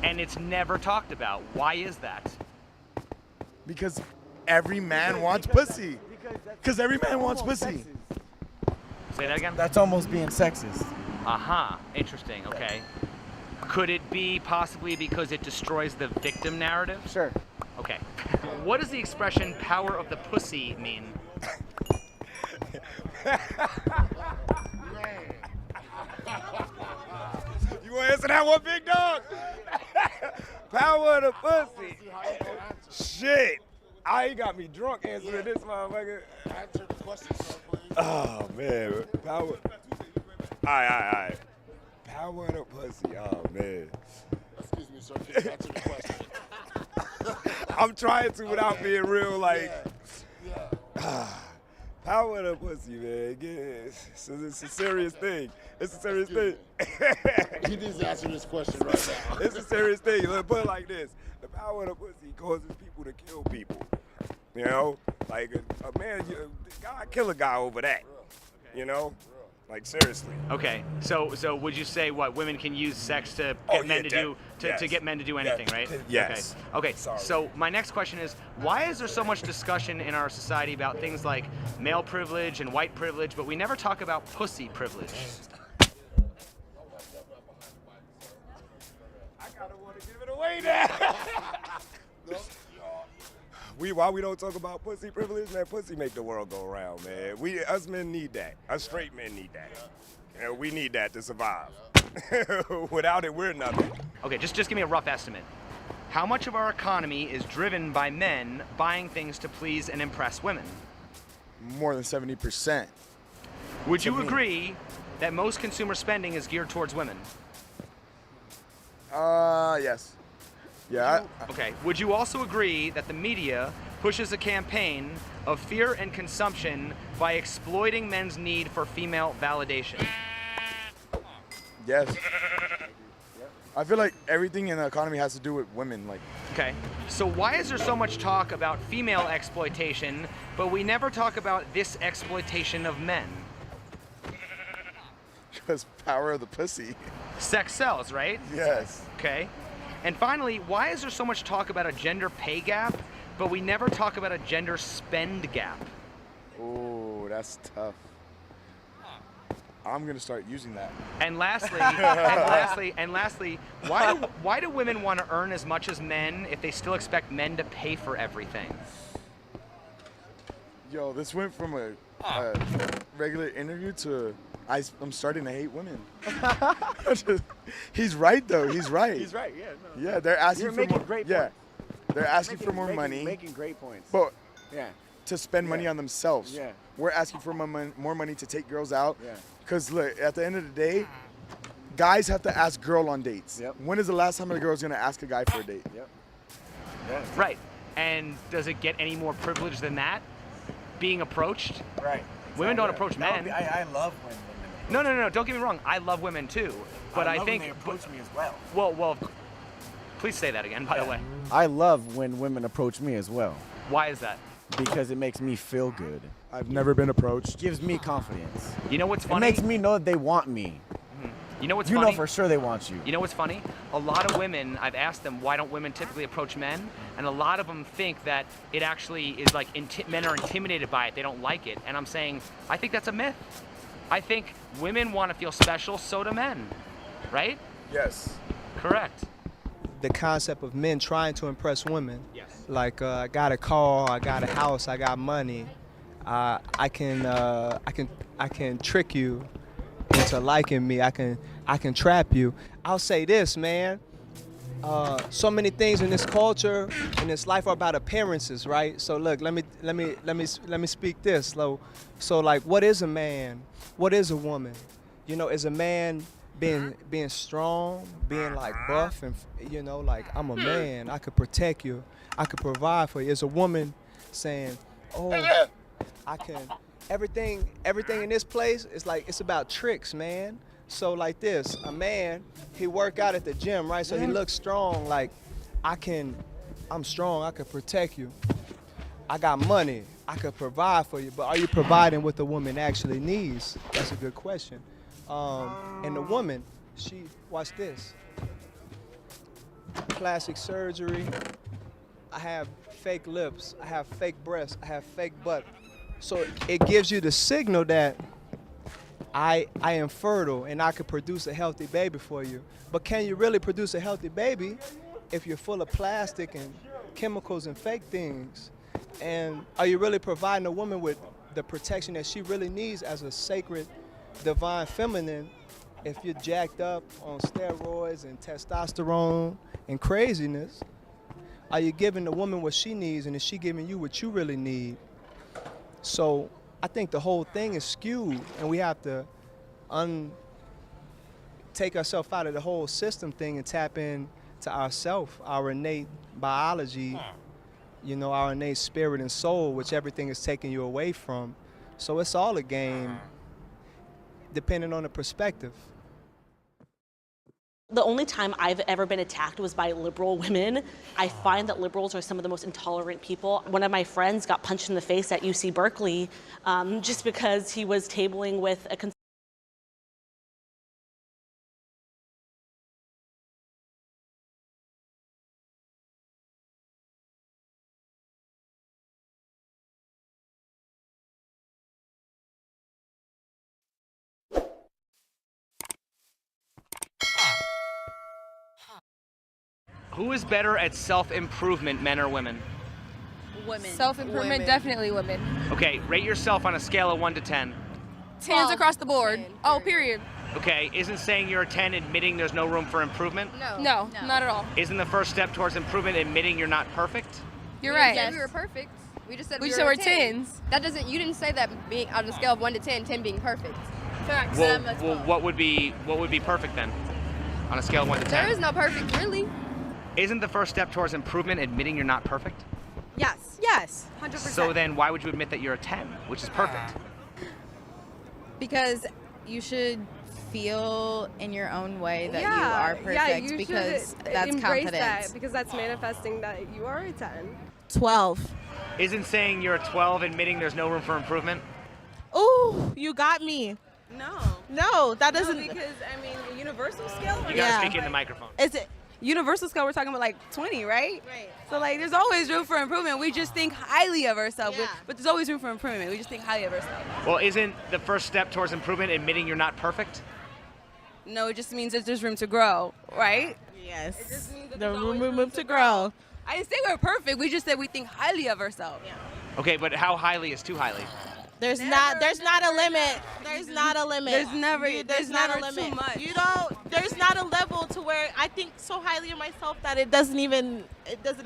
And it's never talked about. Why is that? Because every man wants pussy. Because every man wants pussy. Say that again? That's almost being sexist. Uh-huh. Interesting. Okay. Could it be possibly because it destroys the victim narrative? Sure. Okay. What does the expression power of the pussy mean? You want to answer that one, big dog? Power of the pussy. Shit. You got me drunk answering this motherfucker. Answer the question, sir, please. Oh, man. Power. All right. Power of the pussy. Oh, man. Excuse me, sir. Can you answer the question? I'm trying to without being real, like. Yeah. Power of the pussy, man. It's a serious thing. It's a serious thing. He needs to answer this question right now. It's a serious thing. Let's put it like this. The power of the pussy causes people to kill people. You know? Like, a man, God kill a guy over that. You know? Like seriously. Okay, so would you say what women can use sex to get men to do to get men to do anything, right? Yes. Okay. So my next question is, why is there so much discussion in our society about things like male privilege and white privilege, but we never talk about pussy privilege? I kind of want to give it away now. Why we don't talk about pussy privilege, man? Pussy make the world go round, man. Us men need that. Us straight men need that. You know, we need that to survive. Without it, we're nothing. Okay, just give me a rough estimate. How much of our economy is driven by men buying things to please and impress women? More than 70%. Would you agree that most consumer spending is geared towards women? Yes. Yeah. Okay. Would you also agree that the media pushes a campaign of fear and consumption by exploiting men's need for female validation? Yes. I feel like everything in the economy has to do with women. Like. Okay. So why is there so much talk about female exploitation, but we never talk about this exploitation of men? Because power of the pussy. Sex sells, right? Yes. Okay. And finally, why is there so much talk about a gender pay gap, but we never talk about a gender spend gap? Oh, that's tough. I'm gonna start using that. And lastly, why do women want to earn as much as men if they still expect men to pay for everything? Yo, this went from a regular interview to I'm starting to hate women. He's right though. He's right. He's right. Yeah. No. Yeah, they're asking for more. Great yeah, points. they're asking for more money. Making great points. But yeah, to spend money on themselves. Yeah. We're asking for more money to take girls out. Yeah. Because look, at the end of the day, guys have to ask girl on dates. Yep. When is the last time a girl's gonna ask a guy for a date? Yep. Yeah. Right. And does it get any more privileged than that? Being approached? Right. Women don't approach men. I love women. No. Don't get me wrong. I love women too, but I think when they approach me as well. Well, please say that again. By the way. I love when women approach me as well. Why is that? Because it makes me feel good. I've never been approached. Gives me confidence. You know what's funny? It makes me know that they want me. You know what's You funny? know for sure they want you. You know what's funny? A lot of women, I've asked them, why don't women typically approach men? And a lot of them think that it actually is like men are intimidated by it. They don't like it. And I'm saying, I think that's a myth. I think women want to feel special, so do men. Right? Yes. Correct. The concept of men trying to impress women. Yes. Like, I got a car, I got a house, I got money. I can trick you into liking me. I can trap you. I'll say this, man. So many things in this culture, in this life, are about appearances, right? So look, let me speak this. So like, what is a man? What is a woman? You know, is a man being strong, being like buff, and you know, like, I'm a man. I could protect you. I could provide for you. Is a woman saying, oh, I can. Everything in this place is like, it's about tricks, man. So like this, a man, he work out at the gym, right? So he looks strong, like, I'm strong, I could protect you. I got money, I could provide for you, but are you providing what the woman actually needs? That's a good question. And the woman, watch this. Plastic surgery, I have fake lips, I have fake breasts, I have fake butt. So it gives you the signal that I am fertile and I could produce a healthy baby for you. But can you really produce a healthy baby if you're full of plastic and chemicals and fake things? And are you really providing a woman with the protection that she really needs as a sacred, divine feminine if you're jacked up on steroids and testosterone and craziness? Are you giving the woman what she needs, and is she giving you what you really need? So I think the whole thing is skewed, and we have to take ourselves out of the whole system thing and tap in to ourself, our innate biology, you know, our innate spirit and soul, which everything is taking you away from. So it's all a game, depending on the perspective. The only time I've ever been attacked was by liberal women. I find that liberals are some of the most intolerant people. One of my friends got punched in the face at UC Berkeley just because he was tabling with a Who is better at self-improvement, men or women? Women. Self-improvement, definitely women. Okay, rate yourself on a scale of 1 to 10. 10s across the board. Oh, period. Okay, isn't saying you're a 10 admitting there's no room for improvement? No, not at all. Isn't the first step towards improvement admitting you're not perfect? You're right. Yes. We were perfect. We just said We we just were said we're 10s. That doesn't. You didn't say that being on a scale of 1 to 10, 10 being perfect. Facts. Well, what would be perfect then? On a scale of 1 to 10? There is no perfect, really. Isn't the first step towards improvement admitting you're not perfect? Yes. Yes. 100%. So then why would you admit that you're a 10, which is perfect? Because you should feel in your own way that you Yeah, are perfect yeah, you because should that's embrace confidence. that because that's manifesting that you are a 10. 12. Isn't saying you're a 12 admitting there's no room for improvement? Ooh, you got me. No, that doesn't. because I mean, a universal scale. You gotta speak in the microphone. Is it universal scale? We're talking about like 20, right? Right. So like, there's always room for improvement. We just think highly of ourselves, but there's always room for improvement. We just think highly of ourselves. Well, isn't the first step towards improvement admitting you're not perfect? No, it just means that there's room to grow, right? Yes. It just means that The there's always room to grow. I didn't say we're perfect. We just said we think highly of ourselves. Okay, but how highly is too highly? There's not a limit. There's not a limit. There's never There's not a limit. too much. You don't. There's not a level to where I think so highly of myself that it doesn't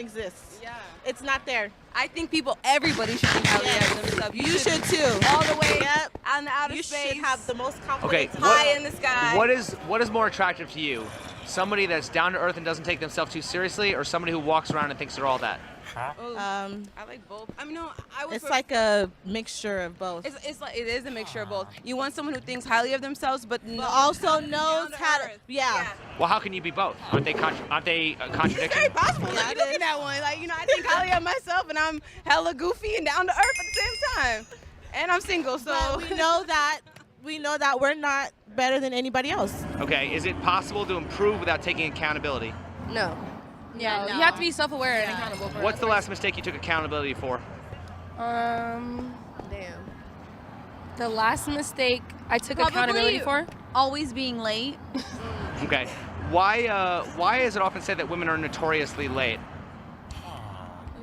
exist. Yeah. It's not there. I think everybody should think highly of themselves. You should too. All the way Yep. on the outer You space. should have the most Okay, confidence. high in the sky. What is more attractive to you? Somebody that's down to earth and doesn't take themselves too seriously, or somebody who walks around and thinks they're all that? I like both. I mean, no, I would. It's like a mixture of both. It's like it is a mixture of both. You want someone who thinks highly of themselves, but also knows how to. Yeah. Well, how can you be both? Aren't they a contradiction? It's very possible. Like, you look at that one. Like, I think highly of myself, and I'm hella goofy and down to earth at the same time. And I'm single, so But we know that we're not better than anybody else. Okay, is it possible to improve without taking accountability? No. Yeah, you have to be self-aware and accountable for it. What's the last mistake you took accountability for? Damn. The last mistake I took accountability for? Always being late. Okay, why is it often said that women are notoriously late?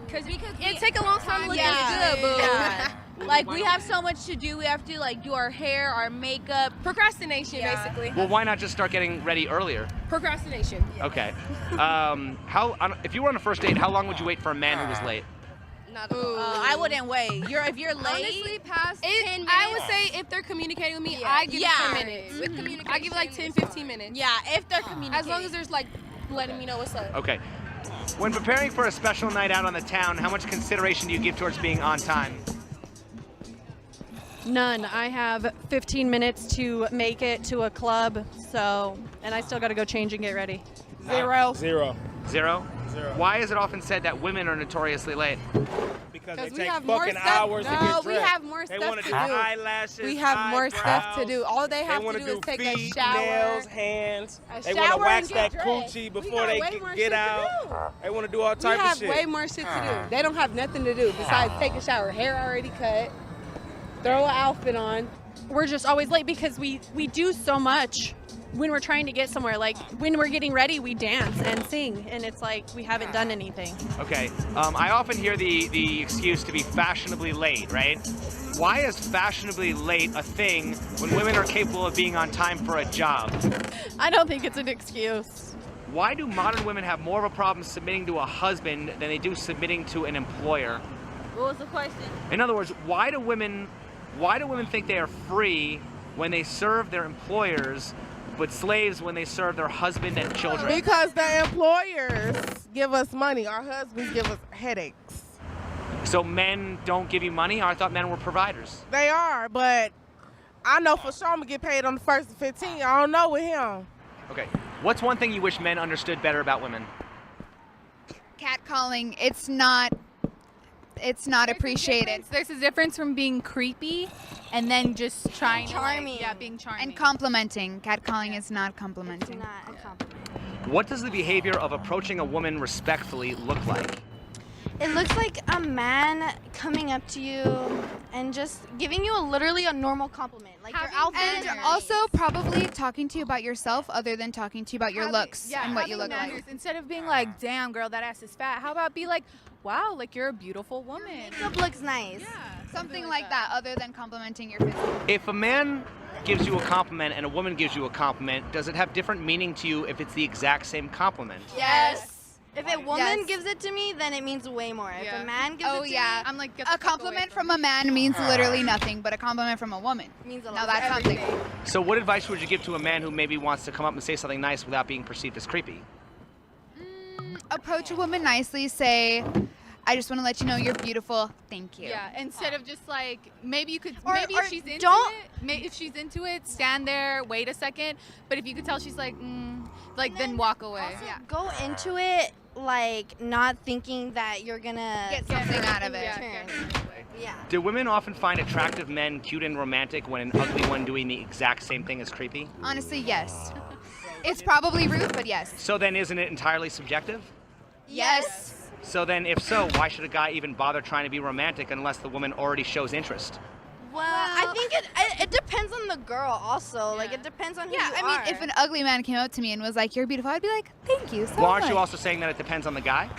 Because it take a long time to look good, boo. Yeah. Like, we have so much to do. We have to, like, do our hair, our makeup. Procrastination, basically. Well, why not just start getting ready earlier? Procrastination. Okay. If you were on a first date, how long would you wait for a man who was late? Not at all. I wouldn't wait. If you're late. Honestly, past 10 minutes. I I would say if they're communicating with me, I give it 10 minutes. With communication. I give it like 10, 15 minutes. Yeah, if they're communicating. As long as there's like letting me know what's up. Okay. When preparing for a special night out on the town, how much consideration do you give towards being on time? None. I have 15 minutes to make it to a club, and I still got to go change and get ready. Zero. Zero. Why is it often said that women are notoriously late? Because they we take have more fucking stuff. hours to No, get dressed. we have more They stuff want to to do do. eyelashes, We have more stuff to do. All they have to wanna do is take a feet, shower. nails, hands. A They want shower to wax and get that dressed. coochie We before got they way more get shit to out. do. They want to do all We type have of shit. way more shit to do. They don't have nothing to do besides take a shower, hair already cut, throw an outfit on. We're just always late because we do so much when we're trying to get somewhere. Like, when we're getting ready, we dance and sing, and it's like we haven't done anything. Okay. I often hear the excuse to be fashionably late, right? Why is fashionably late a thing when women are capable of being on time for a job? I don't think it's an excuse. Why do modern women have more of a problem submitting to a husband than they do submitting to an employer? What was the question? In other words, why do women think they are free when they serve their employers, but slaves when they serve their husband and children? Because the employers give us money. Our husbands give us headaches. So men don't give you money? I thought men were providers. They are, but I know for sure I'm going to get paid on the 1st of 15. I don't know with him. Okay. What's one thing you wish men understood better about women? Catcalling, it's not appreciated. There's a difference from being creepy and then just trying Charming. to, being charming. And complimenting. Catcalling is not complimenting. What does the behavior of approaching a woman respectfully look like? It looks like a man coming up to you and just giving you literally a normal compliment, like your outfit. And also probably talking to you about yourself other than talking to you about your looks and what you look manners. like. Instead of being like, damn, girl, that ass is fat, how about be like, wow, like you're a beautiful woman. Makeup looks nice. Something like that other than complimenting your physique. If a man gives you a compliment and a woman gives you a compliment, does it have different meaning to you if it's the exact same compliment? Yes. If a woman gives it to me, then it means way more. If a man gives it to me, I'm like, a compliment from a man means literally nothing, but a compliment from a woman means a lot. Now that's something. So what advice would you give to a man who maybe wants to come up and say something nice without being perceived as creepy? Approach a woman nicely, say, I just want to let you know you're beautiful. Thank you. Yeah, instead of just like, maybe you could, Or if she's into don't- it, if she's into it, stand there, wait a second. But if you could tell she's like, then walk away. Also, go into it like not thinking that you're gonna Get something out of it. Yeah. Do women often find attractive men cute and romantic when an ugly one doing the exact same thing is creepy? Honestly, yes. It's probably rude, but yes. So then isn't it entirely subjective? Yes. So then if so, why should a guy even bother trying to be romantic unless the woman already shows interest? Well, I think it depends on the girl also. Like it depends on who you I mean, are. if an ugly man came up to me and was like, you're beautiful, I'd be like, thank you so Well, aren't much. you also saying that it depends on the guy?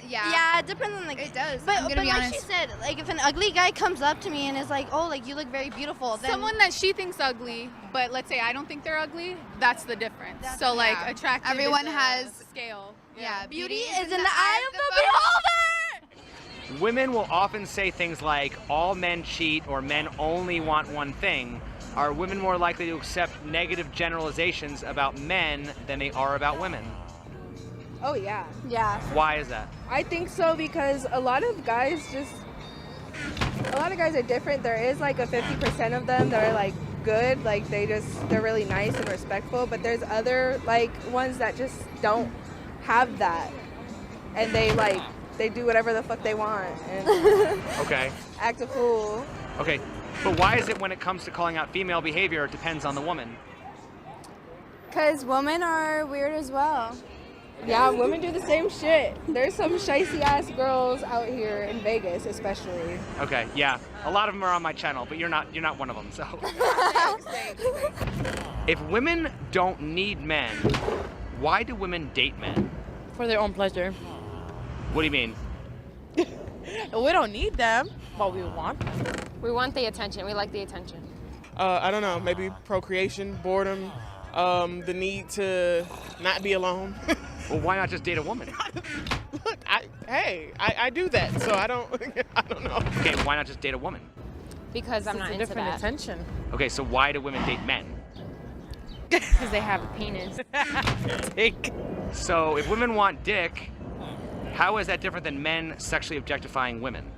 Yeah, it depends on the. It does. But, I'm gonna but be like honest. she said, like if an ugly guy comes up to me and is like, "Oh, like you look very beautiful," then Someone that she thinks ugly, but let's say I don't think they're ugly, that's the difference. So like Yeah. attractive Everyone is a has scale. Yeah, beauty is in the eye of the beholder. Women will often say things like, all men cheat or men only want one thing. Are women more likely to accept negative generalizations about men than they are about women? Oh yeah. Yeah. Why is that? I think so because a lot of guys are different. There is like a 50% of them that are like good, like they're really nice and respectful, but there's other like ones that just don't have that. And they do whatever the fuck they want and Okay. act a fool. Okay. But why is it when it comes to calling out female behavior, it depends on the woman? Because women are weird as well. Yeah, women do the same shit. There's some shicey ass girls out here in Vegas, especially. Okay, yeah. A lot of them are on my channel, but you're not one of them, so. If women don't need men, why do women date men? For their own pleasure. What do you mean? We don't need them, but we want them. We want the attention. We like the attention. I don't know, maybe procreation, boredom, the need to not be alone. Well, why not just date a woman? Look, I do that, so I don't know. Okay, why not just date a woman? Because I'm It's not a into different that. attention. Okay, so why do women date men? Because they have a penis. Dick. So if women want dick, how is that different than men sexually objectifying women?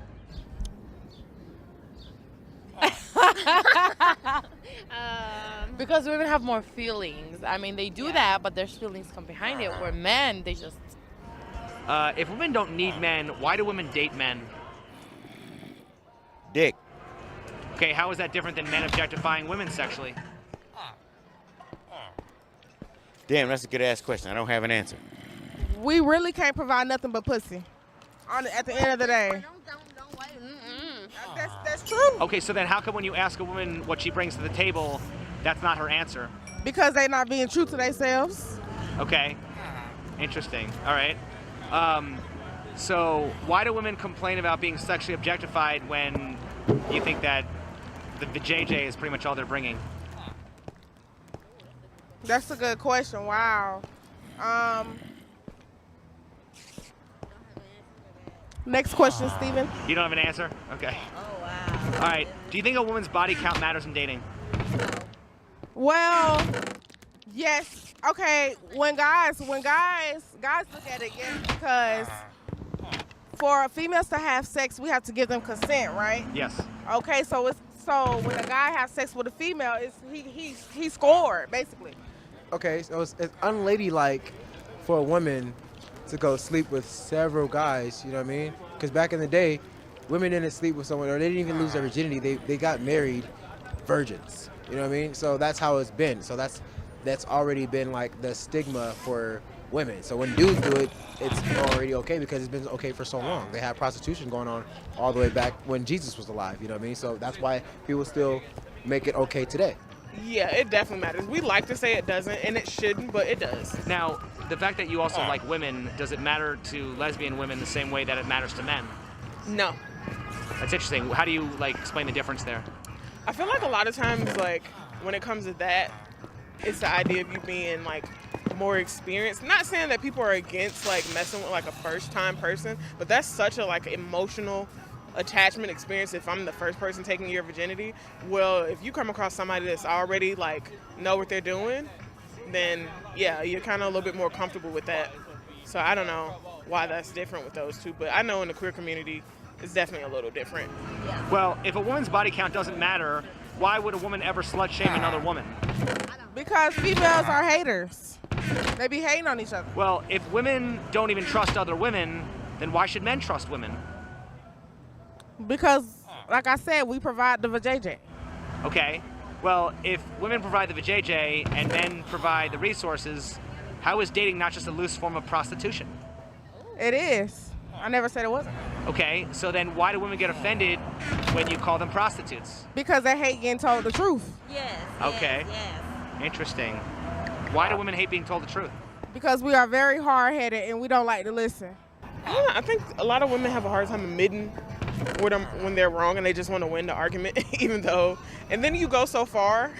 Because women have more feelings. I mean, they do that, but there's feelings come behind it. Where men, they just. If women don't need men, why do women date men? Dick. Okay, how is that different than men objectifying women sexually? Damn, that's a good ass question. I don't have an answer. We really can't provide nothing but pussy. At the end of the day. That's true. Okay, so then how come when you ask a woman what she brings to the table, that's not her answer? Because they're not being true to themselves. Okay, interesting. All right. So why do women complain about being sexually objectified when you think that the JJ is pretty much all they're bringing? That's a good question. Wow. Next question, Steven. You don't have an answer? Okay. Oh, wow. All right. Do you think a woman's body count matters in dating? Well, yes. Okay. When guys look at it, yes, because for females to have sex, we have to give them consent, right? Yes. Okay. So when a guy has sex with a female, he scored basically. Okay, so it's unladylike for a woman to go sleep with several guys, you know what I mean? Because back in the day, women didn't sleep with someone, or they didn't even lose their virginity. They got married virgins, you know what I mean? So that's how it's been. So that's already been like the stigma for women. So when dudes do it, it's already okay because it's been okay for so long. They had prostitution going on all the way back when Jesus was alive, you know what I mean? So that's why people still make it okay today. Yeah, it definitely matters. We like to say it doesn't, and it shouldn't, but it does. Now, the fact that you also like women, does it matter to lesbian women the same way that it matters to men? No. That's interesting. How do you explain the difference there? I feel like a lot of times, when it comes to that, it's the idea of you being more experienced. Not saying that people are against messing with a first-time person, but that's such a emotional attachment experience if I'm the first person taking your virginity. Well, if you come across somebody that's already know what they're doing, then yeah, you're kind of a little bit more comfortable with that. So I don't know why that's different with those two, but I know in the queer community it's definitely a little different. Well, if a woman's body count doesn't matter, why would a woman ever slut shame another woman? Because females are haters. They be hating on each other. Well, if women don't even trust other women, then why should men trust women? Because, like I said, we provide the vajayjay. Okay. Well, if women provide the vajayjay and men provide the resources, how is dating not just a loose form of prostitution? It is. I never said it wasn't. Okay, so then why do women get offended when you call them prostitutes? Because they hate getting told the truth. Yes. Okay. Interesting. Why do women hate being told the truth? Because we are very hard-headed and we don't like to listen. I think a lot of women have a hard time admitting when they're wrong and they just want to win the argument, even though. And then you go so far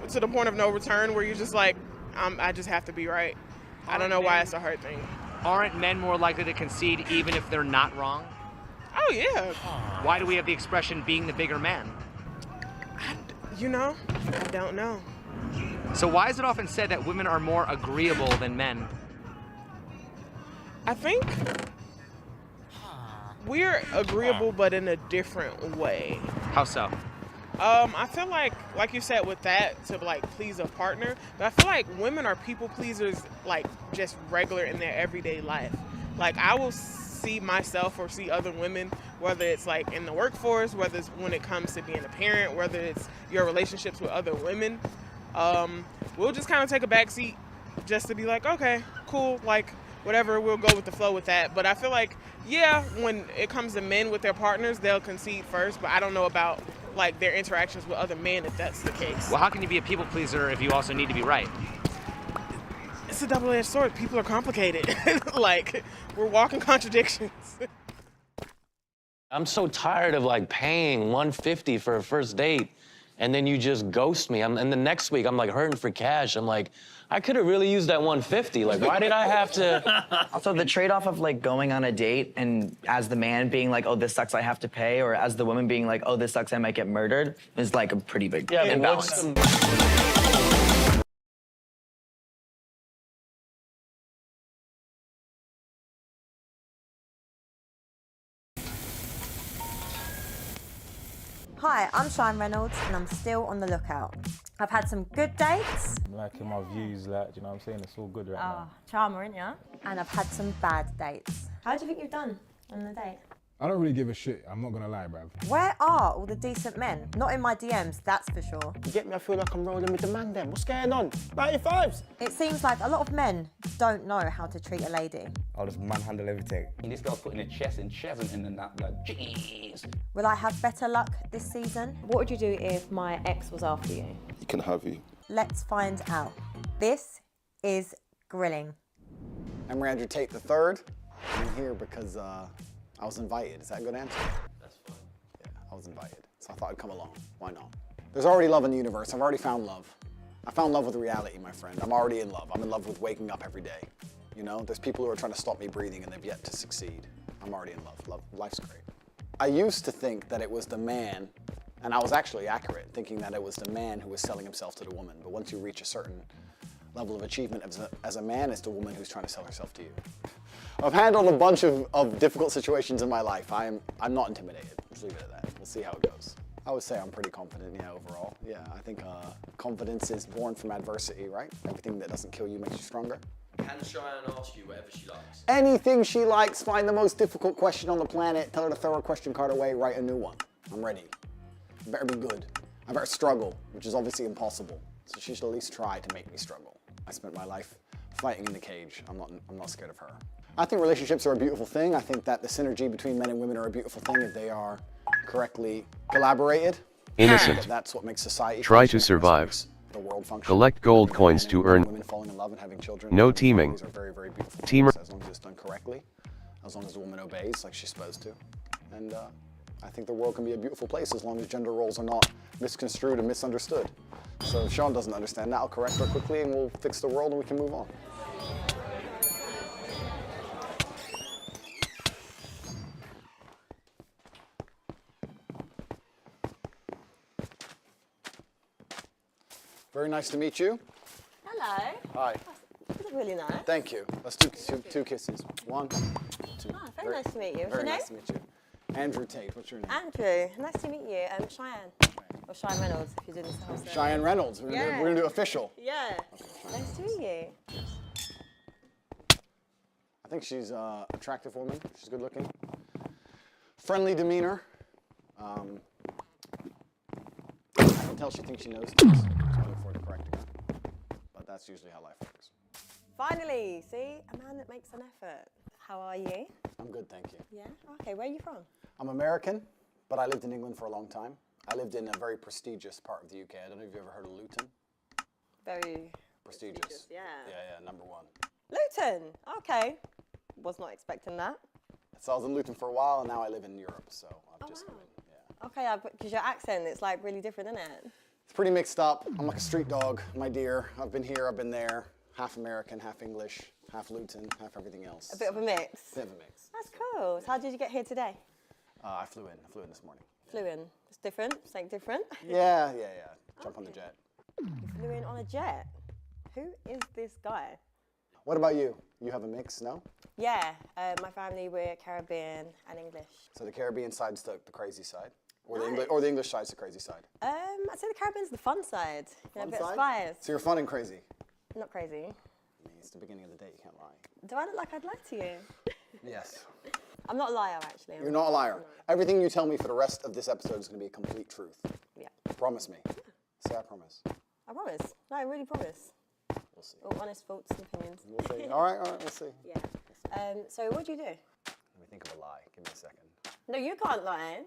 to the point of no return where you're just I just have to be right. I don't know why it's a hard thing. Aren't men more likely to concede even if they're not wrong? Oh, yeah. Why do we have the expression being the bigger man? I don't know. So why is it often said that women are more agreeable than men? I think we're agreeable, but in a different way. How so? I feel like you said with that, to please a partner, but I feel like women are people pleasers, just regular in their everyday life. I will see myself or see other women, whether it's in the workforce, whether it's when it comes to being a parent, whether it's your relationships with other women. We'll just kind of take a back seat just to be okay, cool, whatever, we'll go with the flow with that. But I feel when it comes to men with their partners, they'll concede first, but I don't know about their interactions with other men if that's the case. Well, how can you be a people pleaser if you also need to be right? It's a double-edged sword. People are complicated. We're walking contradictions. I'm so tired of paying $150 for a first date and then you just ghost me. And the next week I'm hurting for cash. I'm I could have really used that $150. Why did I have to? Also, the trade-off of going on a date and as the man being oh, this sucks, I have to pay, or as the woman being oh, this sucks, I might get murdered, is a pretty big imbalance. Hi, I'm Shine Reynolds and I'm still on the lookout. I've had some good dates. I'm liking my views, do you know what I'm saying? It's all good right now. Charmer, aren't ya? And I've had some bad dates. How do you think you've done on the date? I don't really give a shit, I'm not gonna lie, bruv. Where are all the decent men? Not in my DMs, that's for sure. You get me? I feel like I'm rolling with the man then. What's going on? 95s! It seems like a lot of men don't know how to treat a lady. I'll just manhandle everything. This girl's putting a chest in chest and that, jeez. Will I have better luck this season? What would you do if my ex was after you? He can have you. Let's find out. This is Grilling. I'm Andrew Tate III. I'm here because I was invited. Is that a good answer? That's fine. Yeah, I was invited, so I thought I'd come along. Why not? There's already love in the universe. I've already found love. I found love with reality, my friend. I'm already in love. I'm in love with waking up every day. You know, there's people who are trying to stop me breathing and they've yet to succeed. I'm already in love. Life's great. I used to think that it was the man, and I was actually accurate, thinking that it was the man who was selling himself to the woman. But once you reach a certain level of achievement as a man, it's the woman who's trying to sell herself to you. I've handled a bunch of difficult situations in my life. I'm not intimidated. Let's leave it at that. We'll see how it goes. I would say I'm pretty confident, yeah, overall. Yeah, I think confidence is born from adversity, right? Everything that doesn't kill you makes you stronger. Can Cheyenne ask you whatever she likes? Anything she likes, find the most difficult question on the planet, tell her to throw her question card away, write a new one. I'm ready. I better be good. I better struggle, which is obviously impossible. So she should at least try to make me struggle. I spent my life fighting in the cage. I'm not scared of her. I think relationships are a beautiful thing. I think that the synergy between men and women are a beautiful thing if they are correctly collaborated. Innocent. That's what makes society Try function. to survive. That's what makes the world function. Collect gold coins to earn. Women falling in love and having children. No teaming. These are very, very beautiful Teamer. things, as long as it's done correctly, as long as the woman obeys like she's supposed to. And I think the world can be a beautiful place as long as gender roles are not misconstrued and misunderstood. So if Sean doesn't understand that, I'll correct her quickly and we'll fix the world and we can move on. Very nice to meet you. Hello. Hi. That's really nice. Thank you. Let's do two kisses. 1, 2. Ah, very nice to meet you. What's Very your nice to meet you. Andrew Tate. What's your name? Andrew. Nice to meet you. Cheyenne. Or Cheyenne Reynolds, if you're doing this house. Cheyenne Reynolds. We're gonna do official. Yeah. Nice to meet you. I think she's an attractive woman. She's good looking. Friendly demeanor. I can tell she thinks she knows things. So I look forward to correcting her. But that's usually how life works. Finally, see? A man that makes an effort. How are you? I'm good, thank you. Yeah? Okay, where are you from? I'm American, but I lived in England for a long time. I lived in a very prestigious part of the UK. I don't know if you've ever heard of Luton. Very prestigious. Yeah. Yeah, #1. Luton. Okay. Was not expecting that. So I was in Luton for a while, and now I live in Europe, so I've just come in. Yeah. Okay, because your accent, it's like really different, isn't it? It's pretty mixed up. I'm like a street dog, my dear. I've been here, I've been there. Half American, half English, half Luton, half everything else. A bit of a mix. Bit of a mix. That's cool. So how did you get here today? I flew in this morning. Flew in. It's different. Something different. Yeah. Jump on the jet. You flew in on a jet. Who is this guy? What about you? You have a mix, no? Yeah, my family, we're Caribbean and English. So the Caribbean side's the crazy side? Or the English side's the crazy side? I'd say the Caribbean's the fun side. Fun a bit side? of spice. So you're fun and crazy? Not crazy. I mean, it's the beginning of the day, you can't lie. Do I look like I'd lie to you? Yes. I'm not a liar, actually. You're not a liar. Everything you tell me for the rest of this episode is going to be a complete truth. Yeah. Promise me. Say I promise. I promise. No, I really promise. We'll see. All honest thoughts and opinions. We'll see. All right, we'll see. Yeah. So what do you do? Let me think of a lie. Give me a second. No, you can't lie.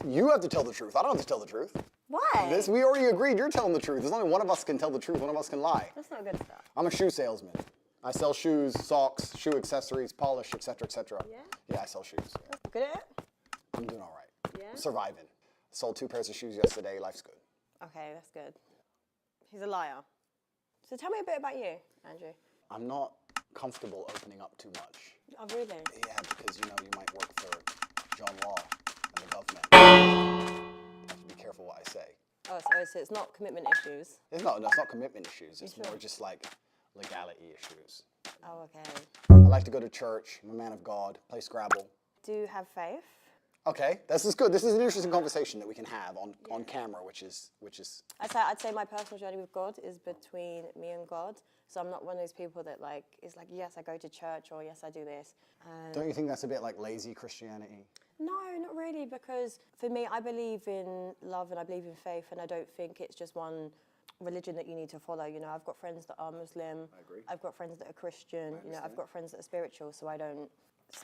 You have to tell the truth. I don't have to tell the truth. Why? We already agreed you're telling the truth. There's only one of us can tell the truth. One of us can lie. That's not good stuff. I'm a shoe salesman. I sell shoes, socks, shoe accessories, polish, etc., etc. Yeah? Yeah, I sell shoes. Yeah. Good at it? I'm doing all right. Yeah? I'm surviving. Sold 2 pairs of shoes yesterday. Life's good. Okay, that's good. He's a liar. So tell me a bit about you, Andrew. I'm not comfortable opening up too much. Oh, really? Yeah, because you might work for John Law and the government. I have to be careful what I say. Oh, so it's not commitment issues? It's not commitment issues. It's more just like legality issues. Oh, okay. I like to go to church. I'm a man of God. Play Scrabble. Do you have faith? Okay, this is good. This is an interesting conversation that we can have on camera, which is. I'd say my personal journey with God is between me and God. So I'm not one of those people that is like, yes, I go to church, or yes, I do this. Don't you think that's a bit like lazy Christianity? No, not really, because for me, I believe in love and I believe in faith, and I don't think it's just one religion that you need to follow. I've got friends that are Muslim. I agree. I've got friends that are Christian. I've got friends that are spiritual, so I don't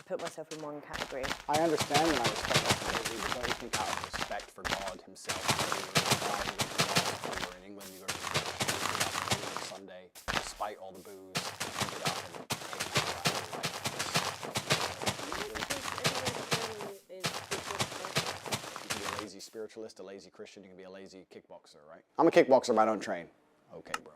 put myself in one category. I understand and I respect that completely, but don't you think out of respect for God himself, when you're in England, you go to church on Sunday, despite all the booze, you get up and you can be a lazy spiritualist, a lazy Christian, you can be a lazy kickboxer, right? I'm a kickboxer, but I don't train. Okay, bro.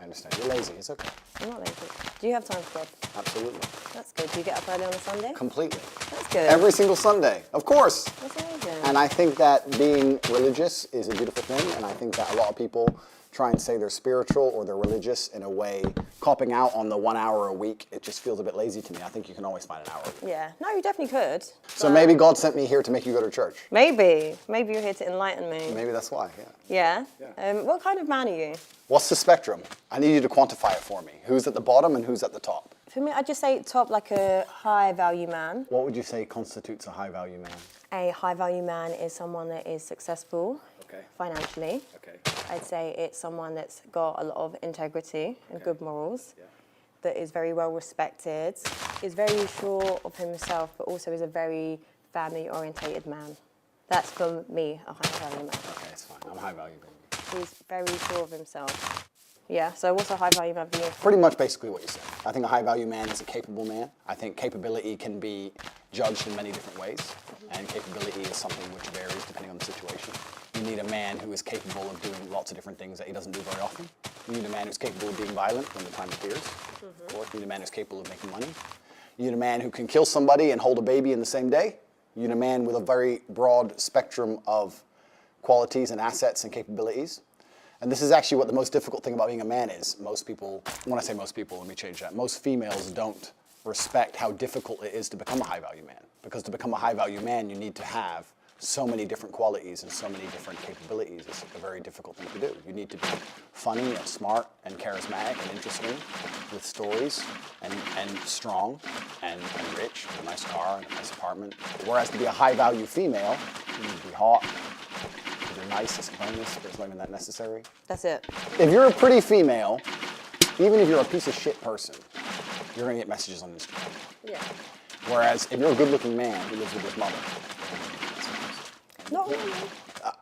I understand. You're lazy. It's okay. I'm not lazy. Do you have time for God? Absolutely. That's good. Do you get up early on a Sunday? Completely. That's good. Every single Sunday, of course. That's amazing. And I think that being religious is a beautiful thing, and I think that a lot of people try and say they're spiritual or they're religious in a way, copping out on the 1 hour a week. It just feels a bit lazy to me. I think you can always find an hour a week. Yeah. No, you definitely could. So maybe God sent me here to make you go to church. Maybe. Maybe you're here to enlighten me. Maybe that's why, yeah. Yeah? What kind of man are you? What's the spectrum? I need you to quantify it for me. Who's at the bottom and who's at the top? For me, I'd just say top, like a high value man. What would you say constitutes a high value man? A high value man is someone that is successful Okay. financially. Okay. I'd say it's someone that's got a lot of integrity and good morals, that is very well respected, is very sure of himself, but also is a very family-orientated man. That's for me, a high-value man. Okay, it's fine. I'm high value, baby. He's very sure of himself. Yeah, so what's a high-value man for you? Pretty much basically what you said. I think a high value man is a capable man. I think capability can be judged in many different ways, and capability is something which varies depending on the situation. You need a man who is capable of doing lots of different things that he doesn't do very often. You need a man who's capable of being violent when the time appears. Of course, you need a man who's capable of making money. You need a man who can kill somebody and hold a baby in the same day. You need a man with a very broad spectrum of qualities and assets and capabilities. And this is actually what the most difficult thing about being a man is. Most people, when I say most people, let me change that. Most females don't respect how difficult it is to become a high-value man. Because to become a high-value man, you need to have so many different qualities and so many different capabilities. It's a very difficult thing to do. You need to be funny and smart and charismatic and interesting with stories and strong and rich with a nice car and a nice apartment. Whereas to be a high-value female, you need to be hot, you're nice, it's bonus, but it's not even that necessary. That's it. If you're a pretty female, even if you're a piece of shit person, you're gonna get messages on Instagram. Yeah. Whereas if you're a good-looking man who lives with his mother, not really.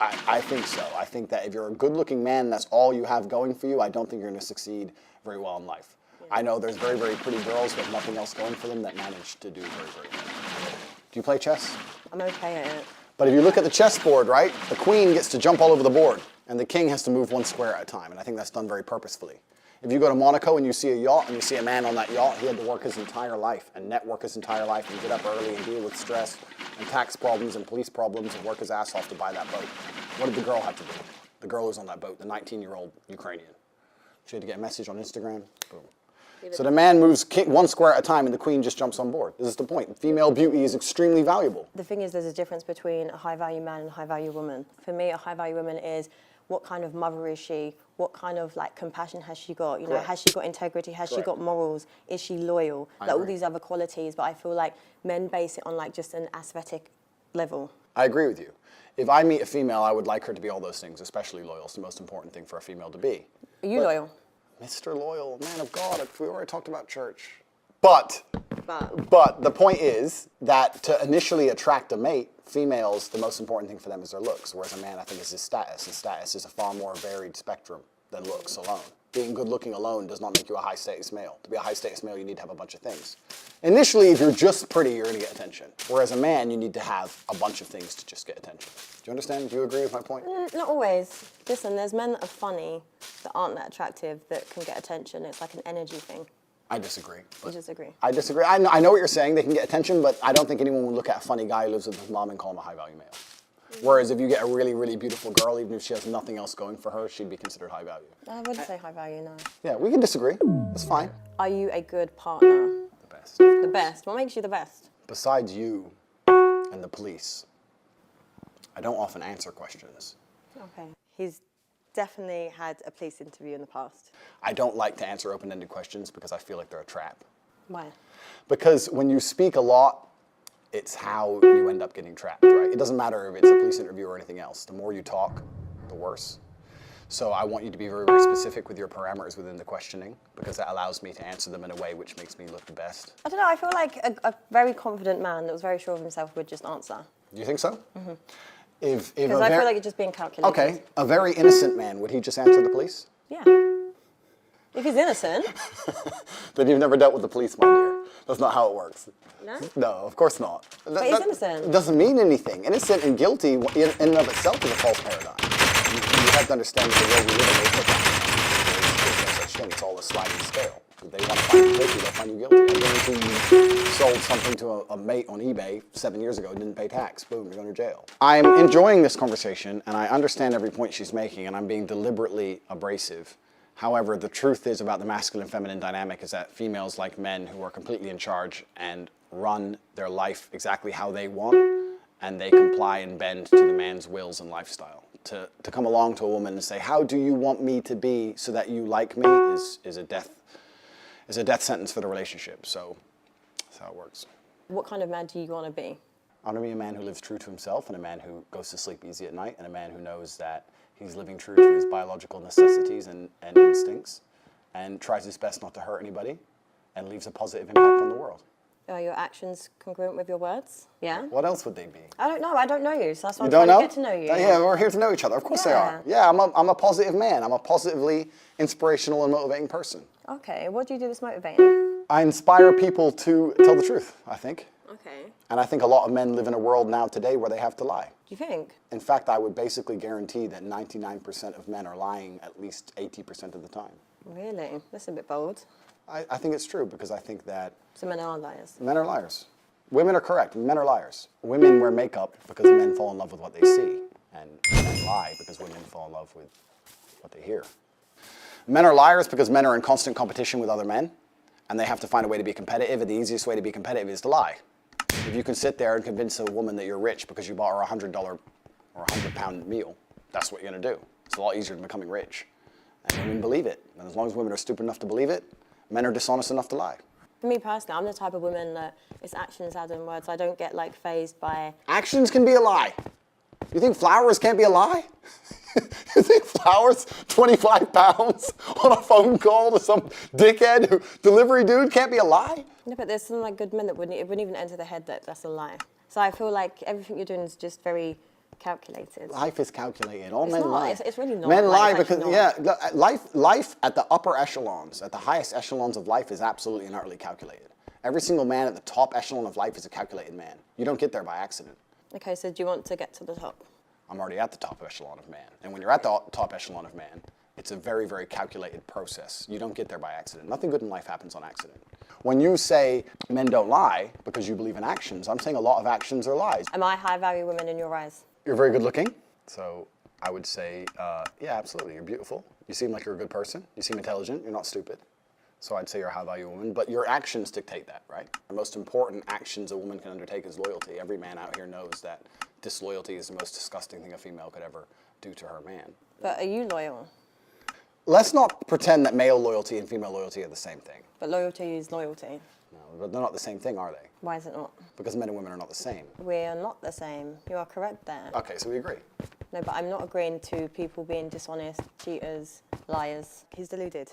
I think so. I think that if you're a good-looking man, that's all you have going for you, I don't think you're gonna succeed very well in life. Yeah. I know there's very, very pretty girls with nothing else going for them that manage to do very, very well. Do you play chess? I'm okay at it. But if you look at the chessboard, right, the queen gets to jump all over the board, and the king has to move one square at a time, and I think that's done very purposefully. If you go to Monaco and you see a yacht, and you see a man on that yacht, he had to work his entire life, and network his entire life, and get up early, and deal with stress, and tax problems, and police problems, and work his ass off to buy that boat. What did the girl have to do? The girl who's on that boat, the 19-year-old Ukrainian. She had to get a message on Instagram, boom. So the man moves one square at a time and the queen just jumps on board. This is the point. Female beauty is extremely valuable. The thing is, there's a difference between a high-value man and a high-value woman. For me, a high-value woman is what kind of mother is she? What kind of compassion has she got? You know, has she got integrity? Has she got morals? Is she loyal? Like all these other qualities. But I feel like men base it on just an aesthetic level. I agree with you. If I meet a female, I would like her to be all those things, especially loyal. It's the most important thing for a female to be. Are you loyal? Mr. Loyal, man of God, we already talked about church. But the point is that to initially attract a mate, females, the most important thing for them is their looks, whereas a man, I think, is his status. His status is a far more varied spectrum than looks alone. Being good looking alone does not make you a high status male. To be a high status male, you need to have a bunch of things. Initially, if you're just pretty, you're gonna get attention. Whereas a man, you need to have a bunch of things to just get attention. Do you understand? Do you agree with my point? Not always. Listen, there's men that are funny, that aren't that attractive, that can get attention. It's like an energy thing. I disagree. You disagree? I disagree. I know what you're saying. They can get attention, but I don't think anyone would look at a funny guy who lives with his mom and call him a high-value male. Whereas if you get a really, really beautiful girl, even if she has nothing else going for her, she'd be considered high value. I wouldn't say high value, no. Yeah, we can disagree. That's fine. Are you a good partner? The best. The best? What makes you the best? Besides you and the police, I don't often answer questions. Okay. He's definitely had a police interview in the past. I don't like to answer open-ended questions because I feel like they're a trap. Why? Because when you speak a lot, it's how you end up getting trapped, right? It doesn't matter if it's a police interview or anything else. The more you talk, the worse. So I want you to be very, very specific with your parameters within the questioning because that allows me to answer them in a way which makes me look the best. I don't know, I feel like a very confident man that was very sure of himself would just answer. Do you think so? Mm-hmm. Because I feel like you're just being calculated. Okay, a very innocent man, would he just answer the police? Yeah. If he's innocent. Then you've never dealt with the police, my dear. That's not how it works. No? No, of course not. But he's innocent. It doesn't mean anything. Innocent and guilty in and of itself is a false paradigm. You have to understand that the world we live in, there's no such thing. It's all a sliding scale. If they want to find you guilty, they'll find you guilty. I guarantee you sold something to a mate on eBay 7 years ago, didn't pay tax. Boom, you're going to jail. I'm enjoying this conversation, and I understand every point she's making, and I'm being deliberately abrasive. However, the truth is about the masculine-feminine dynamic is that females like men who are completely in charge and run their life exactly how they want, and they comply and bend to the man's wills and lifestyle. To come along to a woman and say, how do you want me to be so that you like me is a death sentence for the relationship. So that's how it works. What kind of man do you want to be? I want to be a man who lives true to himself and a man who goes to sleep easy at night and a man who knows that He's living true to his biological necessities and instincts, and tries his best not to hurt anybody, and leaves a positive impact on the world. Are your actions congruent with your words? Yeah. What else would they be? I don't know. I don't know you, so that's why I'm You don't trying know? to get to know you. Yeah, we're here to know each other. Of course they are. Yeah, I'm a positive man. I'm a positively inspirational and motivating person. Okay. What do you do that's motivating? I inspire people to tell the truth, I think. Okay. And I think a lot of men live in a world now today where they have to lie. Do you think? In fact, I would basically guarantee that 99% of men are lying at least 80% of the time. Really? That's a bit bold. I think it's true because I think that So men are liars. men are liars. Women are correct. Men are liars. Women wear makeup because men fall in love with what they see. And men lie because women fall in love with what they hear. Men are liars because men are in constant competition with other men. And they have to find a way to be competitive. And the easiest way to be competitive is to lie. If you can sit there and convince a woman that you're rich because you bought her a $100 or £100 meal, that's what you're going to do. It's a lot easier than becoming rich. And women believe it. And as long as women are stupid enough to believe it, men are dishonest enough to lie. For me personally, I'm the type of woman that it's actions rather than words. I don't get like phased by. Actions can be a lie. You think flowers can't be a lie? You think flowers, 25 pounds on a phone call to some dickhead delivery dude can't be a lie? No, but there's some like good men that it wouldn't even enter the head that that's a lie. So I feel like everything you're doing is just very calculated. Life is calculated. All It's men not. lie. It's really not. Men Like, lie it's because, actually not. yeah, life at the upper echelons, at the highest echelons of life is absolutely and utterly calculated. Every single man at the top echelon of life is a calculated man. You don't get there by accident. Okay, so do you want to get to the top? I'm already at the top echelon of man. And when you're at the top echelon of man, it's a very, very calculated process. You don't get there by accident. Nothing good in life happens on accident. When you say men don't lie because you believe in actions, I'm saying a lot of actions are lies. Am I high value women in your eyes? You're very good looking. So I would say, yeah, absolutely. You're beautiful. You seem like you're a good person. You seem intelligent. You're not stupid. So I'd say you're a high value woman, but your actions dictate that, right? The most important actions a woman can undertake is loyalty. Every man out here knows that disloyalty is the most disgusting thing a female could ever do to her man. But are you loyal? Let's not pretend that male loyalty and female loyalty are the same thing. But loyalty is loyalty. No, but they're not the same thing, are they? Why is it not? Because men and women are not the same. We are not the same. You are correct there. Okay, so we agree. No, but I'm not agreeing to people being dishonest, cheaters, liars. He's deluded.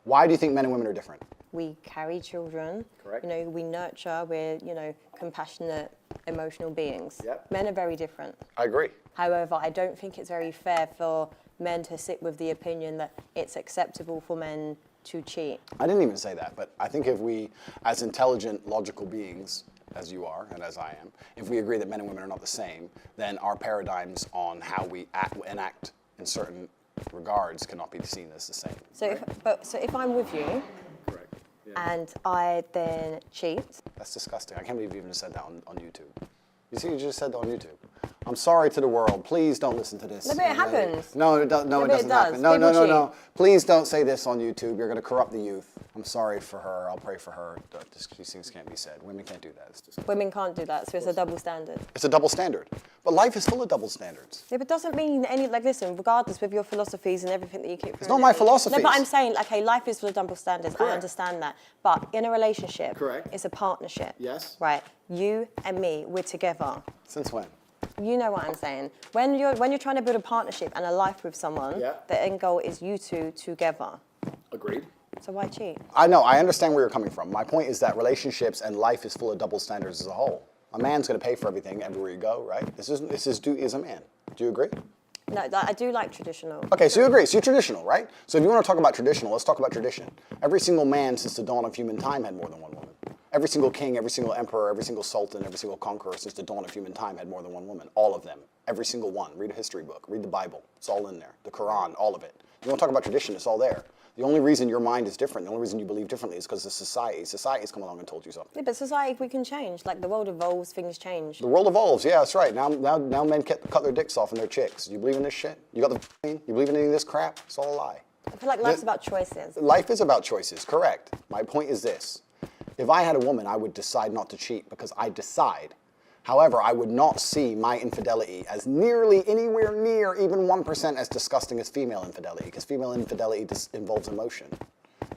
Why do you think men and women are different? We carry children. Correct. You know, we nurture. We're, you know, compassionate, emotional beings. Yep. Men are very different. I agree. However, I don't think it's very fair for men to sit with the opinion that it's acceptable for men to cheat. I didn't even say that, but I think if we, as intelligent, logical beings, as you are and as I am, if we agree that men and women are not the same, then our paradigms on how we enact in certain regards cannot be seen as the same. So, so if I'm with you, Correct. and I then cheat. That's disgusting. I can't believe you even said that on YouTube. You see, you just said that on YouTube. I'm sorry to the world. Please don't listen to this. No, but it happens. No, it doesn't happen. No, People no. Please don't say this on YouTube. You're going to corrupt the youth. I'm sorry for her. I'll pray for her. These things can't be said. Women can't do that. It's disgusting. Women can't do that, so it's a double standard. It's a double standard. But life is full of double standards. Yeah, but it doesn't mean any, like, listen, regardless with your philosophies and everything that you keep. It's not my philosophies. No, but I'm saying, okay, life is full of double standards. Correct. I understand that. But in a relationship, Correct. it's a partnership. Yes. Right. You and me, we're together. Since when? You know what I'm saying. When you're trying to build a partnership and a life with someone, Yeah. the end goal is you two together. Agreed. So why cheat? I know. I understand where you're coming from. My point is that relationships and life is full of double standards as a whole. A man's going to pay for everything everywhere you go, right? This is his duty as a man. Do you agree? No, I do like traditional. Okay, so you agree. So you're traditional, right? So if you want to talk about traditional, let's talk about tradition. Every single man since the dawn of human time had more than one woman. Every single king, every single emperor, every single sultan, every single conqueror since the dawn of human time had more than one woman. All of them. Every single one. Read a history book. Read the Bible. It's all in there. The Quran, all of it. You want to talk about tradition, it's all there. The only reason your mind is different, the only reason you believe differently is because of society. Society's come along and told you something. Yeah, but society, we can change. Like, the world evolves, things change. The world evolves, yeah, that's right. Now men cut their dicks off and their chicks. Do you believe in this shit? You got the vaccine? You believe in any of this crap? It's all a lie. I feel like life's about choices. Life is about choices, correct. My point is this. If I had a woman, I would decide not to cheat because I decide. However, I would not see my infidelity as nearly anywhere near even 1% as disgusting as female infidelity, because female infidelity involves emotion.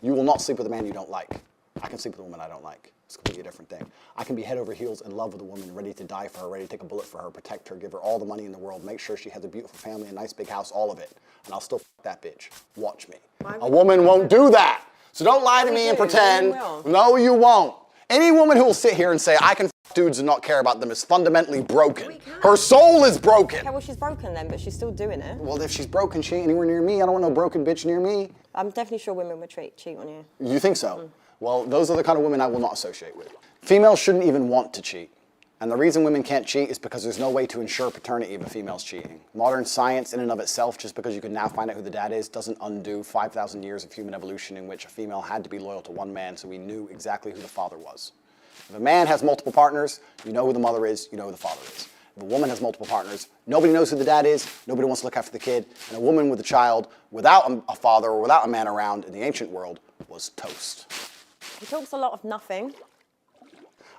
You will not sleep with a man you don't like. I can sleep with a woman I don't like. It's a completely different thing. I can be head over heels in love with a woman, ready to die for her, ready to take a bullet for her, protect her, give her all the money in the world, make sure she has a beautiful family, a nice big house, all of it. And I'll still f that bitch. Watch me. A woman won't do that. So don't lie to me and pretend. No, you won't. Any woman who will sit here and say, I can f dudes and not care about them is fundamentally broken. Her soul is broken. Okay, well, she's broken then, but she's still doing it. Well, if she's broken, she ain't anywhere near me. I don't want no broken bitch near me. I'm definitely sure women would cheat on you. You think so? Well, those are the kind of women I will not associate with. Females shouldn't even want to cheat. And the reason women can't cheat is because there's no way to ensure paternity if a female's cheating. Modern science in and of itself, just because you can now find out who the dad is, doesn't undo 5,000 years of human evolution in which a female had to be loyal to one man so we knew exactly who the father was. If a man has multiple partners, you know who the mother is, you know who the father is. If a woman has multiple partners, nobody knows who the dad is, nobody wants to look after the kid, and a woman with a child without a father or without a man around in the ancient world was toast. He talks a lot of nothing.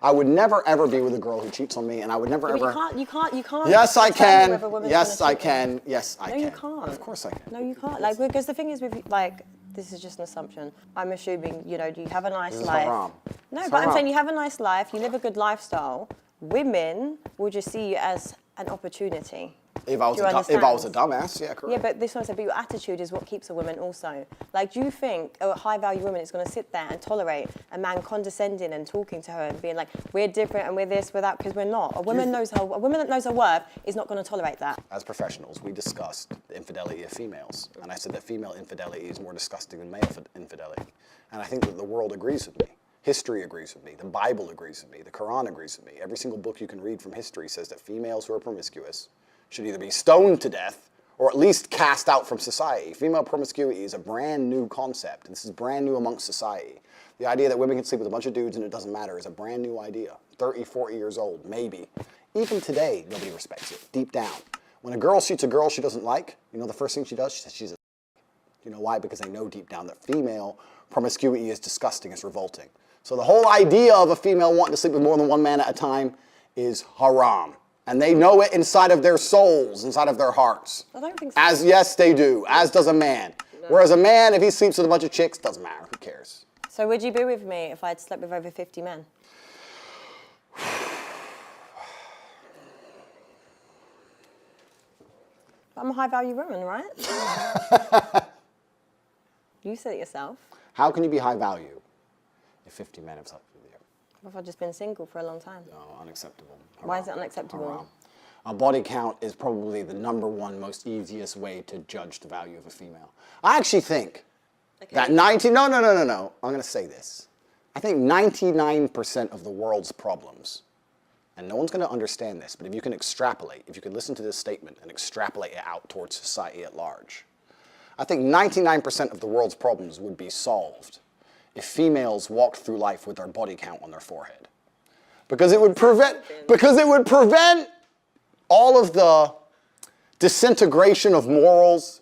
I would never ever be with a girl who cheats on me, and I would never ever. You can't. Yes, I can. Yes, I can. Yes, I can. No, you can't. Of course I can. No, you can't. Like, because the thing is with like, this is just an assumption. I'm assuming, you know, you have a nice life. Haram. No, but I'm saying you have a nice life, you live a good lifestyle. Women will just see you as an opportunity. If I was a dumbass, yeah, correct. Yeah, but this one said, but your attitude is what keeps a woman also. Like, do you think a high-value woman is going to sit there and tolerate a man condescending and talking to her and being like, we're different and we're this, we're that, because we're not. A woman that knows her worth is not going to tolerate that. As professionals, we discussed the infidelity of females, and I said that female infidelity is more disgusting than male infidelity. And I think that the world agrees with me. History agrees with me. The Bible agrees with me. The Quran agrees with me. Every single book you can read from history says that females who are promiscuous should either be stoned to death or at least cast out from society. Female promiscuity is a brand new concept. This is brand new amongst society. The idea that women can sleep with a bunch of dudes and it doesn't matter is a brand new idea. 30, 40 years old, maybe. Even today, nobody respects it, deep down. When a girl shoots a girl she doesn't like, you know the first thing she does? She says she's a You know why? Because they know deep down that female promiscuity is disgusting, it's revolting. So the whole idea of a female wanting to sleep with more than one man at a time is haram. And they know it inside of their souls, inside of their hearts. I don't think so. As yes, they do, as does a man. No. Whereas a man, if he sleeps with a bunch of chicks, doesn't matter, who cares? So would you be with me if I'd slept with over 50 men? I'm a high-value woman, right? You said it yourself. How can you be high value if 50 men have slept with you? What if I've just been single for a long time? No, unacceptable. Haram. Why is it unacceptable? Haram. A body count is probably the #1 most easiest way to judge the value of a female. I actually think that I'm going to say this. I think 99% of the world's problems, and no one's going to understand this, but if you can extrapolate, if you can listen to this statement and extrapolate it out towards society at large, I think 99% of the world's problems would be solved if females walked through life with their body count on their forehead. Because it would prevent all of the disintegration of morals.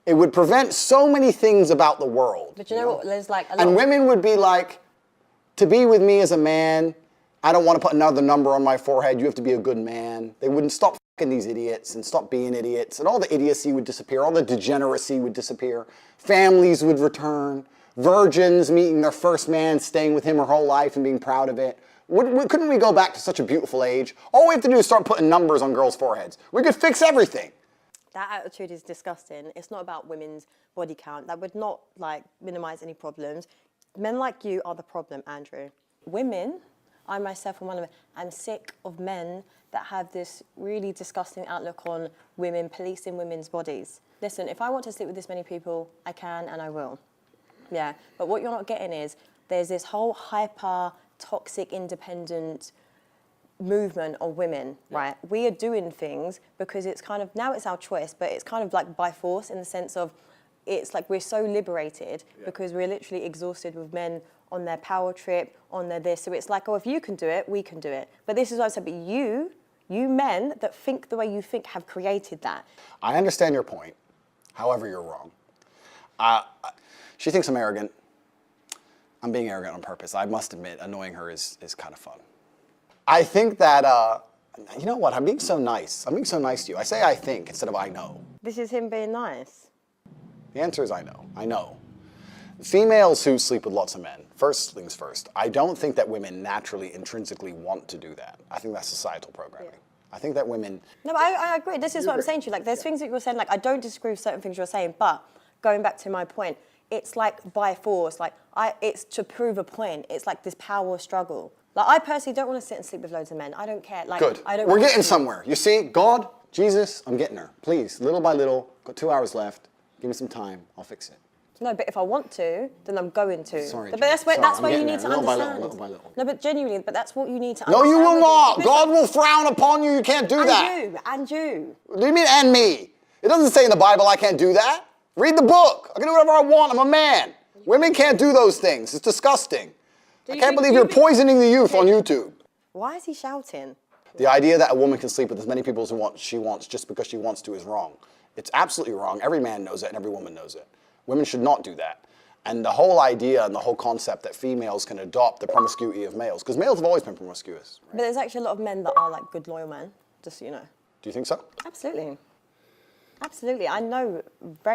It would prevent so many things about the world. But you know what, there's like a lot and women would be like, to be with me as a man, I don't want to put another number on my forehead, you have to be a good man. They wouldn't stop fucking these idiots and stop being idiots, and all the idiocy would disappear, all the degeneracy would disappear, families would return, virgins meeting their first man, staying with him her whole life and being proud of it. Couldn't we go back to such a beautiful age? All we have to do is start putting numbers on girls' foreheads. We could fix everything. That attitude is disgusting. It's not about women's body count. That would not like minimize any problems. Men like you are the problem, Andrew. Women, I myself am one of them, I'm sick of men that have this really disgusting outlook on women, policing women's bodies. Listen, if I want to sleep with this many people, I can and I will. Yeah, but what you're not getting is there's this whole hyper, toxic, independent movement of women, right? We are doing things because it's kind of, now it's our choice, but it's kind of like by force in the sense of it's like we're so liberated because we're literally exhausted with men on their power trip, on their this. So it's like, oh, if you can do it, we can do it. But this is what I said, but you men that think the way you think have created that. I understand your point. However, you're wrong. She thinks I'm arrogant. I'm being arrogant on purpose. I must admit, annoying her is kind of fun. I think that, you know what, I'm being so nice. I'm being so nice to you. I say I think instead of I know. This is him being nice. The answer is I know. I know Females who sleep with lots of men, first things first, I don't think that women naturally, intrinsically want to do that. I think that's societal programming. I think that women... No, but I agree. This is what I'm saying to you. Like, there's things that you're saying, like, I don't disagree with certain things you're saying, but going back to my point, it's like by force. Like, it's to prove a point. It's like this power struggle. Like, I personally don't want to sit and sleep with loads of men. I don't care. Like, Good. I don't We're want getting to. somewhere. You see, God, Jesus, I'm getting her. Please, little by little, got 2 hours left. Give me some time. I'll fix it. No, but if I want to, then I'm going to. Sorry, but that's where, Sorry, that's I'm where you getting need there. to Little by understand. little, little by little. No, but genuinely, but that's what you need to No, understand. you will with not. this. God will frown upon you. You can't do that. And you. What do you mean, and me? It doesn't say in the Bible I can't do that. Read the book. I can do whatever I want. I'm a man. Women can't do those things. It's disgusting. I can't believe you're poisoning the youth on YouTube. Why is he shouting? The idea that a woman can sleep with as many people as she wants just because she wants to is wrong. It's absolutely wrong. Every man knows it and every woman knows it. Women should not do that. And the whole idea and the whole concept that females can adopt the promiscuity of males, because males have always been promiscuous. But there's actually a lot of men that are like good loyal men, just so you know. Do you think so? Absolutely. Absolutely. I know very